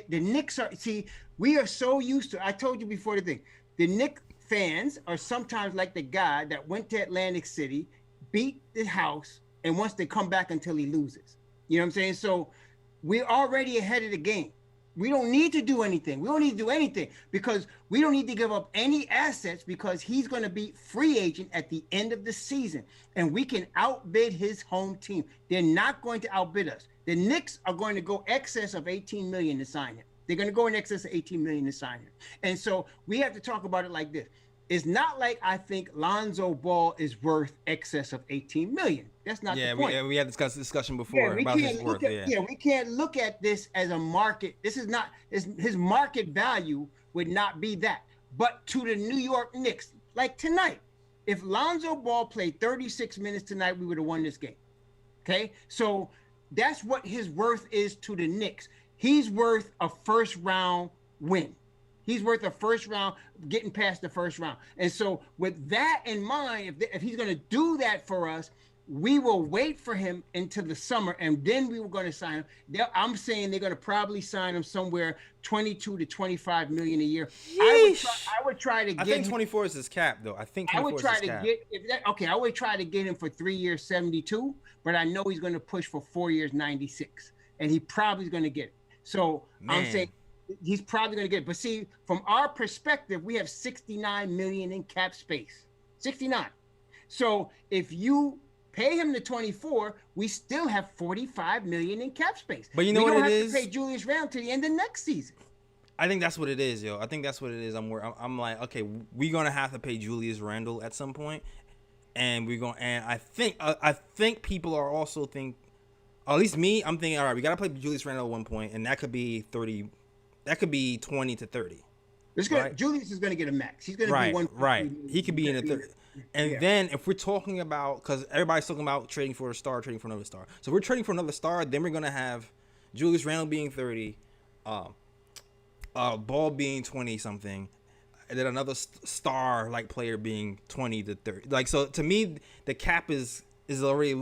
we are so used to, I told you before the thing, the Knicks fans are sometimes like the guy that went to Atlantic City, beat the house, and wants to come back until he loses. You know what I'm saying? So we're already ahead of the game. We don't need to do anything. We don't need to do anything because we don't need to give up any assets because he's going to be free agent at the end of the season. And we can outbid his home team. They're not going to outbid us. The Knicks are going to go excess of 18 million to sign him. They're going to go in excess of 18 million to sign him. And so we have to talk about it like this. It's not like I think Lonzo Ball is worth excess of 18 million. That's not the point. We had this discussion before about his worth. We can't look at this as a market. This is not his market value would not be that. But to the New York Knicks, like tonight, if Lonzo Ball played 36 minutes tonight, we would have won this game. Okay? So that's what his worth is to the Knicks. He's worth a first round win. He's worth a first round, getting past the first round. And so with that in mind, if he's going to do that for us, we will wait for him into the summer, and then we were going to sign him. I'm saying they're going to probably sign him somewhere 22 to 25 million a year. I would try to get. I think 24 is his cap, though. I would try to get. I would try to get him for 3 years, 72. But I know he's going to push for 4 years, 96, and he probably is going to get it. So I'm saying he's probably going to get it. But see, from our perspective, we have 69 million in cap space. 69. So if you pay him the 24, we still have 45 million in cap space. But you know what it is? We don't have to pay Julius Randle to the end of next season. I think that's what it is, yo. I think that's what it is. I'm like, okay, we're gonna have to pay Julius Randle at some point, and I think people are also at least me, I'm thinking, all right, we gotta play Julius Randle at one point, and that could be 30, that could be 20 to 30. Right? Julius is gonna get a max. He's gonna be one. Right. He could be in a 30. And then if we're talking about, because everybody's talking about trading for a star, trading for another star. So if we're trading for another star, then we're gonna have Julius Randle being 30, Ball being 20 something, and then another star like player being 20 to 30. Like, so to me, the cap is already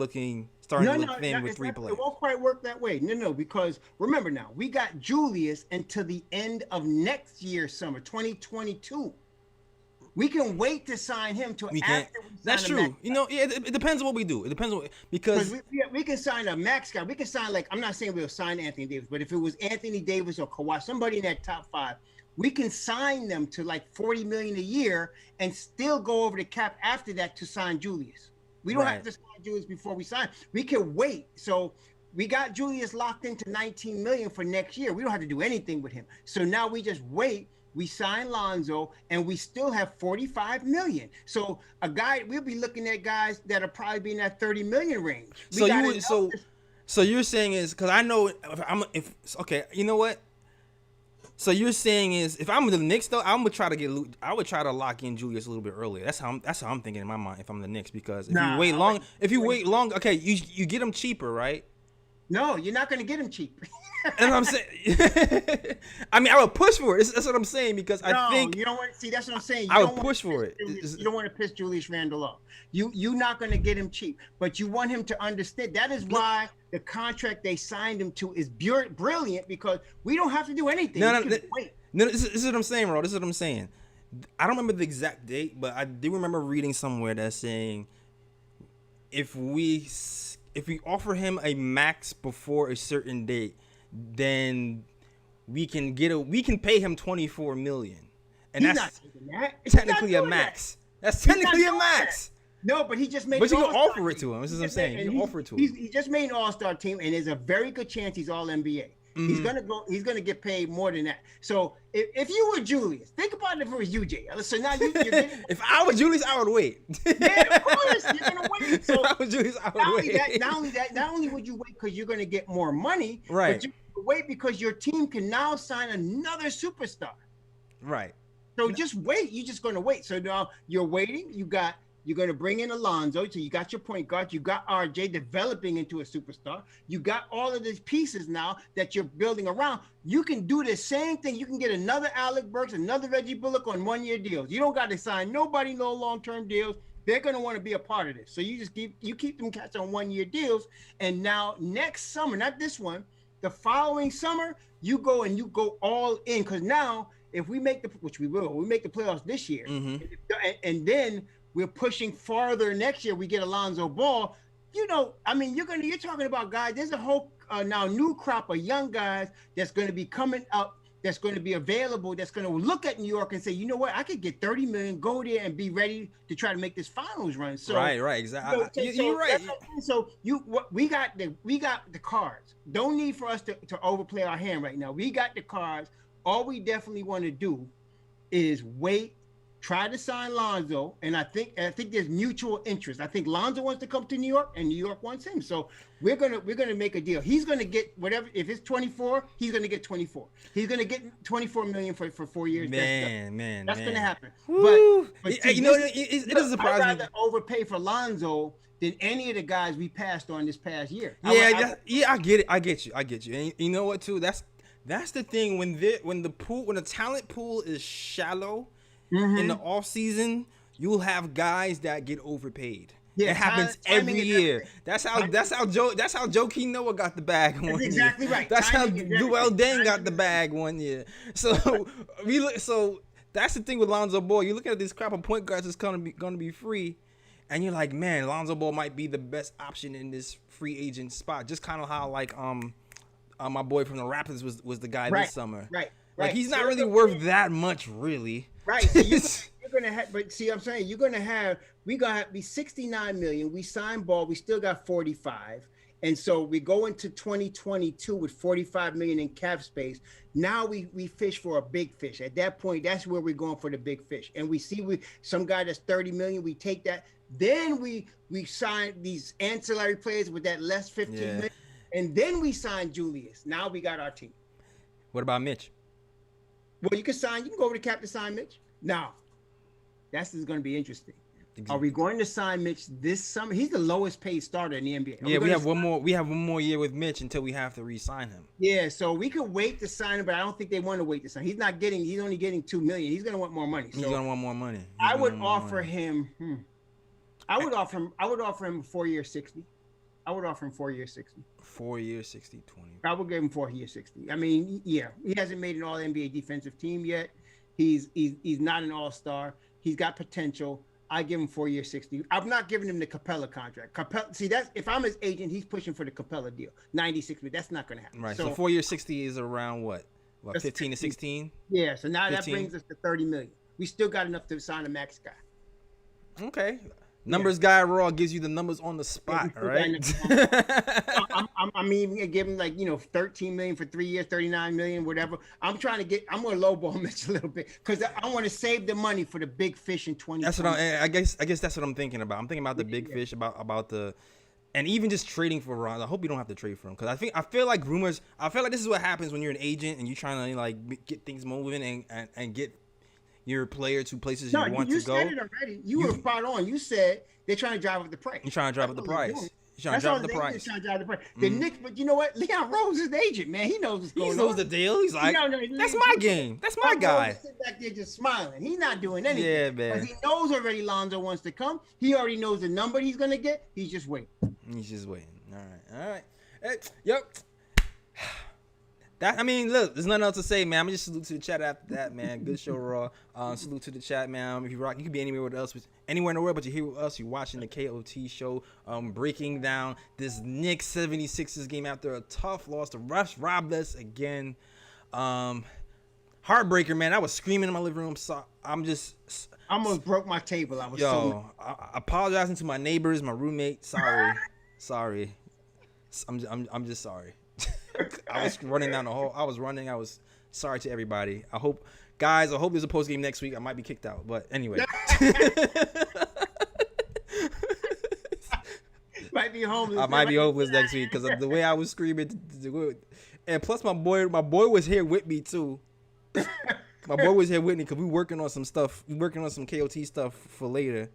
starting to look thin with 3 players. It won't quite work that way. No, because remember now, we got Julius until the end of next year's summer, 2022. we can wait to sign him till We can't. after we sign That's a true. max You know, yeah, it depends on what we do. It depends on because we can sign a max guy. We can sign, like, I'm not saying we'll sign Anthony Davis, but if it was Anthony Davis or Kawhi, somebody in that top 5, we can sign them to like $40 million a year and still go over the cap after that to sign Julius. We don't have to sign Julius before we sign. We can wait. So we got Julius locked into $19 million for next year. We don't have to do anything with him. So now we just wait. We sign Lonzo, and we still have $45 million. So a guy, we'll be looking at guys that are probably be in that $30 million range. So you're saying is, because I know if okay, you know what? So you're saying is, if I'm the Knicks though, I would try to lock in Julius a little bit earlier. That's how I'm thinking in my mind if I'm the Knicks, because if you wait long, okay, you get them cheaper, right? No, you're not going to get him cheap. And I'm saying, I mean, I would push for it. That's what I'm saying, because I think you don't want to see. That's what I'm saying. I would push for it. You don't want to piss Julius Randle off. You're not going to get him cheap, but you want him to understand. That is why the contract they signed him to is brilliant, because we don't have to do anything. No, this is what I'm saying, bro. This is what I'm saying. I don't remember the exact date, but I do remember reading somewhere that's saying if we offer him a max before a certain date, then we can pay him $24 million, and that's technically a max. That's technically a max. No, but he just made. But you can offer it to him. This is what I'm saying. You can offer it to him. He just made an All-Star team, and there's a very good chance he's All NBA. He's gonna get paid more than that. So if you were Julius, think about it if it was you, Jay. So now you're getting. If I was Julius, I would wait. Yeah, of course you're gonna wait. So if I was Julius, I would wait. Not only would you wait because you're gonna get more money, right? But you wait because your team can now sign another superstar. Right. So just wait. You're just gonna wait. So now you're waiting. You're going to bring in Alonzo. So you got your point guard. You got RJ developing into a superstar. You got all of these pieces now that you're building around. You can do the same thing. You can get another Alec Burks, another Reggie Bullock on 1-year deals. You don't got to sign nobody, no long-term deals. They're going to want to be a part of this. So you just keep them cats on 1-year deals. And now next summer, not this one, the following summer, you go all in. Because now if we make we make the playoffs this year. And then we're pushing farther next year. We get Alonzo Ball. You know, I mean, you're talking about guys. There's a whole now new crop of young guys that's going to be coming up, that's going to be available, that's going to look at New York and say, you know what, I could get 30 million, go there and be ready to try to make this finals run. So right, exactly. You're right. So we got the cards. Don't need for us to overplay our hand right now. We got the cards. All we definitely want to do is wait. Try to sign Lonzo, and I think there's mutual interest. I think Lonzo wants to come to New York, and New York wants him. So we're gonna make a deal. He's gonna get whatever. If it's 24, he's gonna get 24. He's gonna get 24 million for 4 years. That's gonna happen. Woo. But see, you know, it doesn't surprise me. I'd rather overpay for Lonzo than any of the guys we passed on this past year. I get it. I get you. And you know what too? That's the thing when the talent pool is shallow. In the off season, you'll have guys that get overpaid. Yeah, it happens every year. That's how Joakim Noah got the bag one year. Exactly right. That's how Luol Deng got the bag one year. So that's the thing with Lonzo Ball. You look at this crap of point guards that's gonna be free, and you're like, man, Lonzo Ball might be the best option in this free agent spot. Just kind of how like my boy from the Raptors was the guy this summer. Right. Like he's not really worth that much, really. Right. So you're gonna have, but see, I'm saying we gonna be 69 million. We signed Ball. We still got 45, and so we go into 2022 with 45 million in cap space. Now we fish for a big fish. At that point, that's where we're going for the big fish. And we see some guy that's 30 million. We take that. Then we sign these ancillary players with that less 15 million, and then we sign Julius. Now we got our team. What about Mitch? Well, you can go over to cap to sign Mitch. Now, that's going to be interesting. Exactly. Are we going to sign Mitch this summer? He's the lowest paid starter in the NBA. We have one more year with Mitch until we have to re-sign him. Yeah, so we could wait to sign him, but I don't think they want to wait to sign. He's only getting $2 million. He's going to want more money. He's going to want more money. I would offer him a 4-year 60. I would offer him 4 years 60. 4 years 60, 20. I would give him 4 years 60. I mean, yeah, he hasn't made an All NBA defensive team yet. He's not an All-Star. He's got potential. I give him 4 years, 60. I'm not giving him the Capella contract. Capella, see, that's if I'm his agent, he's pushing for the Capella deal, 96 million. That's not going to happen. Right. So 4 years, 60 is around what? About 15 to 16. Yeah. So now 15? that brings us to 30 million. We still got enough to sign a max guy. Okay. Numbers guy Raw gives you the numbers on the spot, all right? I'm even give him 13 million for 3 years, 39 million, whatever. I'm going to lowball Mitch a little bit because I want to save the money for the big fish in 2020. That's what I guess that's what I'm thinking about. I'm thinking about the big fish, about the, and even just trading for Ron. I hope you don't have to trade for him because I feel like this is what happens when you're an agent and you're trying to get things moving and get your player to places you want to go. You said it already. You were spot on. You said they're trying to drive up the price. You're trying to drive up the price. You're trying to drive up the price. The Knicks, but you know what? Leon Rose is the agent, man. He knows what's going on. He knows the deal. He's like, that's my game. That's my guy. Sit back there just smiling. He's not doing anything. Yeah, man. Because he knows already Lonzo wants to come. He already knows the number he's going to get. He's just waiting. All right. Hey, yep. Look, there's nothing else to say, man. I'm just salute to the chat after that, man. Good show, Raw. Salute to the chat, man. If you rock, you could be anywhere in the world, but you're here with us. You're watching the KOT show, breaking down this Knicks 76ers game after a tough loss. The refs robbed us again. Heartbreaker, man. I was screaming in my living room. So I almost broke my table. Apologizing to my neighbors, my roommate. Sorry. I'm just sorry. I was running down the hall. I was sorry to everybody. I hope there's a post game next week. I might be kicked out, but anyway. Might be homeless. I might be homeless next week because of the way I was screaming. And plus, my boy was here with me too. My boy was here with me because we working on some stuff. We working on some KOT stuff for later.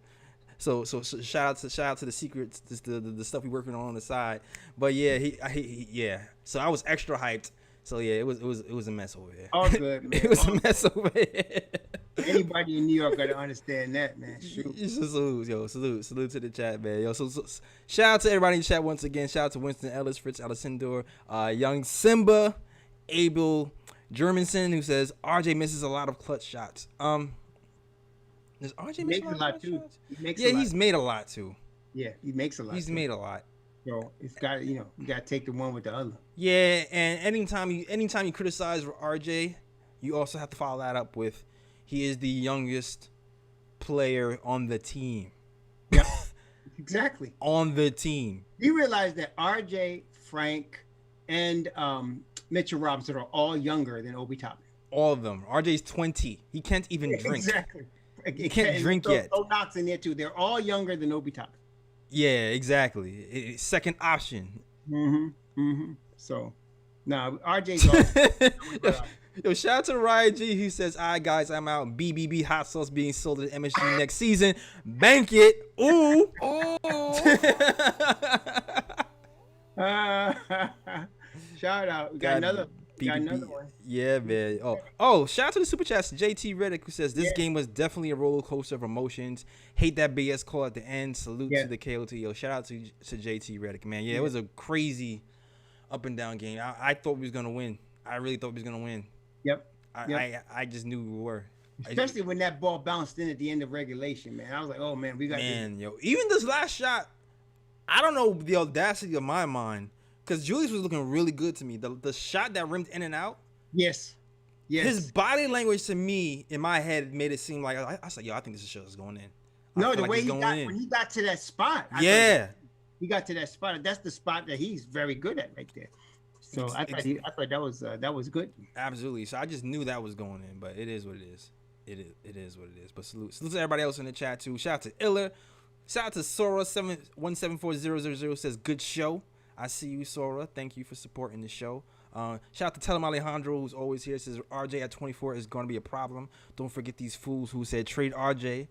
So shout out to the secrets, the stuff we working on the side. But yeah, he. So I was extra hyped. So yeah, it was a mess over there. All good, man. It was a mess over there. Anybody in New York got to understand that, man. Shoot. Salute to the chat, man. Yo, so shout out to everybody in the chat once again. Shout out to Winston Ellis, Fritz Alessandor, Young Simba, Abel Germanson, who says RJ misses a lot of clutch shots. Does RJ make a lot too? He's made a lot too. Yeah, he makes a lot. He's made a lot. So it's got you got to take the one with the other. Yeah, and anytime you criticize RJ, you also have to follow that up with he is the youngest player on the team. Yeah, exactly. On the team. You realize that RJ, Frank, and Mitchell Robinson are all younger than Obi Toppin. All of them. RJ's 20. He can't even drink. Exactly. He can't drink yet. No knocks in there too. They're all younger than Obi Toppin. Yeah, exactly. Second option. So, RJ's all. Yo, shout out to Ryan G. Who says, "All right, guys, I'm out. BBB hot sauce being sold at MSG next season. Bank it. Ooh." Shout out. We got another. Got another one. Yeah, man. Oh, shout out to the super chats. JT Reddick, who says this game was definitely a roller coaster of emotions. Hate that BS call at the end. Salute to the KOT. Yo, shout out to JT Reddick, man. Yeah, it was a crazy up and down game. I thought we was gonna win. I really thought we was gonna win. Yep. I just knew we were. Especially when that ball bounced in at the end of regulation, man. I was like, oh man, we got. Man, yo, even this last shot, I don't know the audacity of my mind. Because Julius was looking really good to me. The shot that rimmed in and out. Yes. His body language to me, in my head, made it seem like I was like, yo, I think this shot is going in. No, the way when he got to that spot. He got to that spot. That's the spot that he's very good at right there. So I thought that was good. Absolutely. So I just knew that was going in, but it is what it is. It is what it is. But salute to everybody else in the chat too. Shout out to Iller. Shout out to Sora 1740000 says good show. I see you, Sora. Thank you for supporting the show. Shout out to Telem Alejandro, who's always here. Says RJ at 24 is going to be a problem. Don't forget these fools who said trade RJ.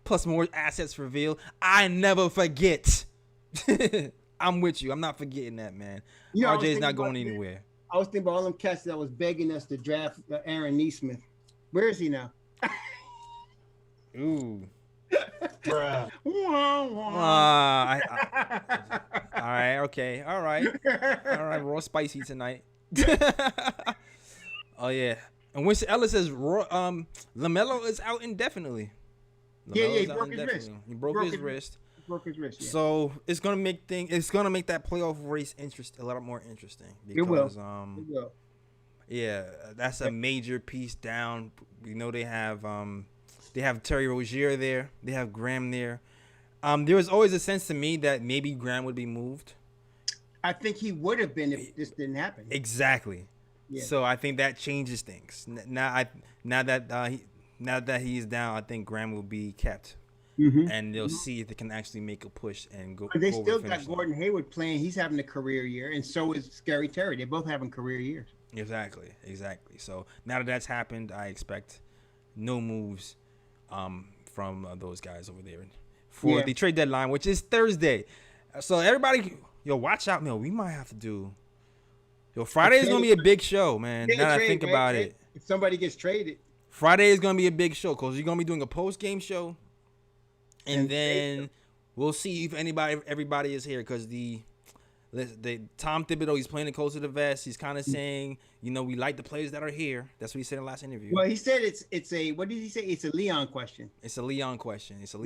Plus more assets revealed. I never forget. I'm with you. I'm not forgetting that, man. RJ is not going anywhere. I was thinking about all them cats that was begging us to draft Aaron Neesmith. Where is he now? Ooh. Bruh. All right, okay. All right. Raw spicy tonight. Oh, yeah. And Winston Ellis says LaMelo is out indefinitely. Yeah, he is out broke his wrist. He broke his wrist. Broke his wrist. Yeah. So it's gonna make that playoff race a lot more interesting. Because, It will. Yeah, that's a major piece down. We know they have Terry Rozier there. They have Graham there. There was always a sense to me that maybe Graham would be moved. I think he would have been if this didn't happen. Exactly. Yeah. So I think that changes things. Now that he's down, I think Graham will be kept, and they'll see if they can actually make a push and go. But they still got Gordon Hayward playing. He's having a career year, and so is Scary Terry. They're both having career years. Exactly. So now that that's happened, I expect no moves from those guys over there for the trade deadline, which is Thursday. So everybody, watch out, man. We might have to do. Friday is gonna be a big show, man. Now that I think about it, if somebody gets traded, Friday is gonna be a big show because you're gonna be doing a post game show, and then we'll see if everybody is here because the Tom Thibodeau, he's playing it close to the vest. He's kind of saying, we like the players that are here. That's what he said in the last interview. Well, he said it's a what did he say? It's a Leon question. It's a Leon question. It's not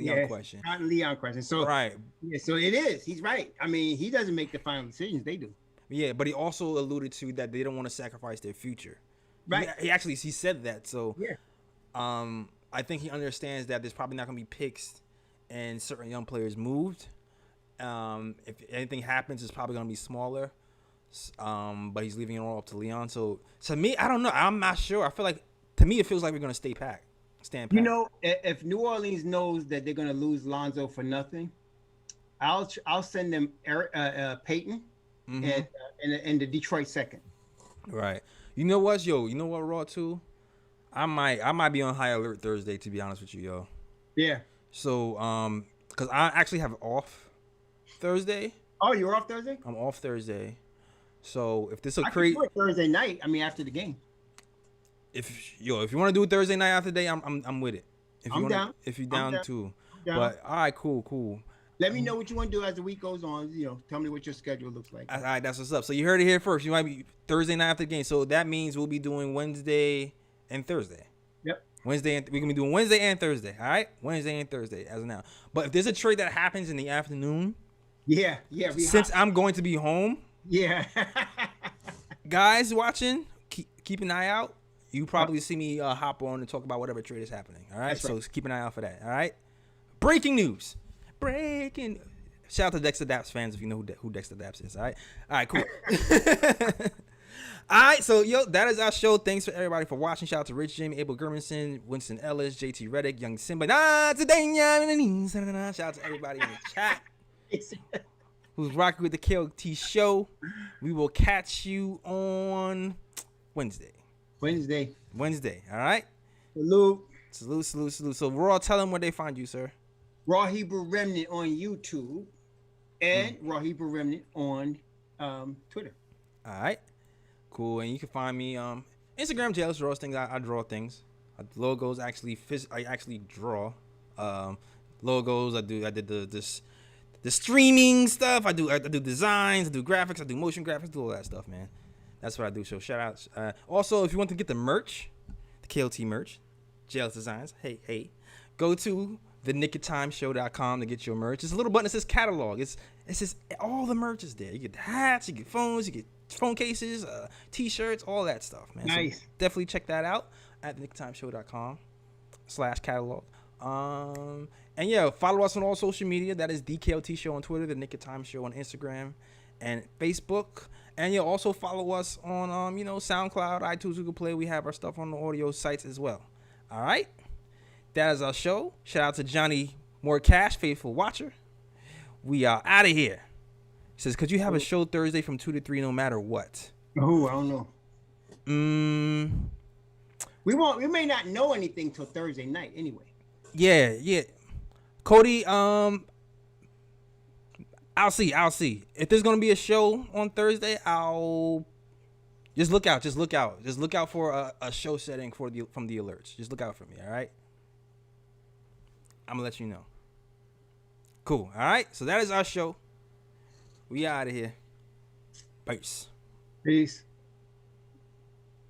a Leon question. So right. Yeah, so it is. He's right. I mean, he doesn't make the final decisions. They do. Yeah, but he also alluded to that they don't want to sacrifice their future. Right. He said that. So yeah. I think he understands that there's probably not going to be picks and certain young players moved. If anything happens, it's probably going to be smaller. But he's leaving it all up to Leon. So to me, I don't know. I'm not sure. I feel like, to me, it feels like we're going to stand packed. If New Orleans knows that they're going to lose Lonzo for nothing, I'll send them Peyton and the Detroit second. Right. You know what, Raw too? I might be on high alert Thursday, to be honest with you, yo. Yeah. So, because I actually have off Thursday. Oh, you're off Thursday? I'm off Thursday. So if this I can do it Thursday night. I mean, after the game. If you want to do it Thursday night after the day, I'm with it. I'm down. If you're down too. But all right, cool. Let me know what you want to do as the week goes on. Tell me what your schedule looks like. All right, that's what's up. So you heard it here first. You might be Thursday night after the game. So that means we'll be doing Wednesday and Thursday. Yep. We're gonna be doing Wednesday and Thursday. All right, Wednesday and Thursday as of now. But if there's a trade that happens in the afternoon, since I'm going to be home, guys watching, keep an eye out. You probably see me hop on and talk about whatever trade is happening. All right, so keep an eye out for that. All right. Breaking news. Shout out to Dexter Daps fans if you know who Dexter Daps is. All right, cool. All right, so that is our show. Thanks for everybody for watching. Shout out to Rich Jim, Abel Gurmanson, Winston Ellis, JT Reddick, Young Simba. Shout out to everybody in the chat who's rocking with the KLT show. We will catch you on Wednesday. All right. Salute. So Raw, tell them where they find you, sir. Raw Hebrew Remnant on YouTube and Raw Hebrew Remnant on Twitter. All right, cool. And you can find me Instagram, JLS Draws Things. I draw things. Logos I actually draw logos. I did the streaming stuff. I do designs. I do graphics. I do motion graphics. I do all that stuff, man. That's what I do. So shout out. Also, if you want to get the merch, the KLT merch, JLS Designs. Hey, go to thenickoftimeshow.com to get your merch. It's a little button that says catalog. It's just all the merch is there. You get the hats, you get phones, you get phone cases, t-shirts, all that stuff, man. Nice. So definitely check that out at thenickoftimeshow.com/catalog. And follow us on all social media. That is DKLT Show on Twitter, The Nick of Time Show on Instagram and Facebook. And also follow us on SoundCloud, iTunes, Google Play. We have our stuff on the audio sites as well. All right. That is our show. Shout out to Johnny More Cash, faithful watcher. We are out of here. He says, could you have a show Thursday from 2 to 3 no matter what? Oh, I don't know. We may not know anything till Thursday night anyway. Yeah. Cody, I'll see. If there's gonna be a show on Thursday, I'll just look out. Just look out for a show setting from the alerts. Just look out for me, all right? I'm gonna let you know. Cool. All right. So that is our show. We out of here. Peace.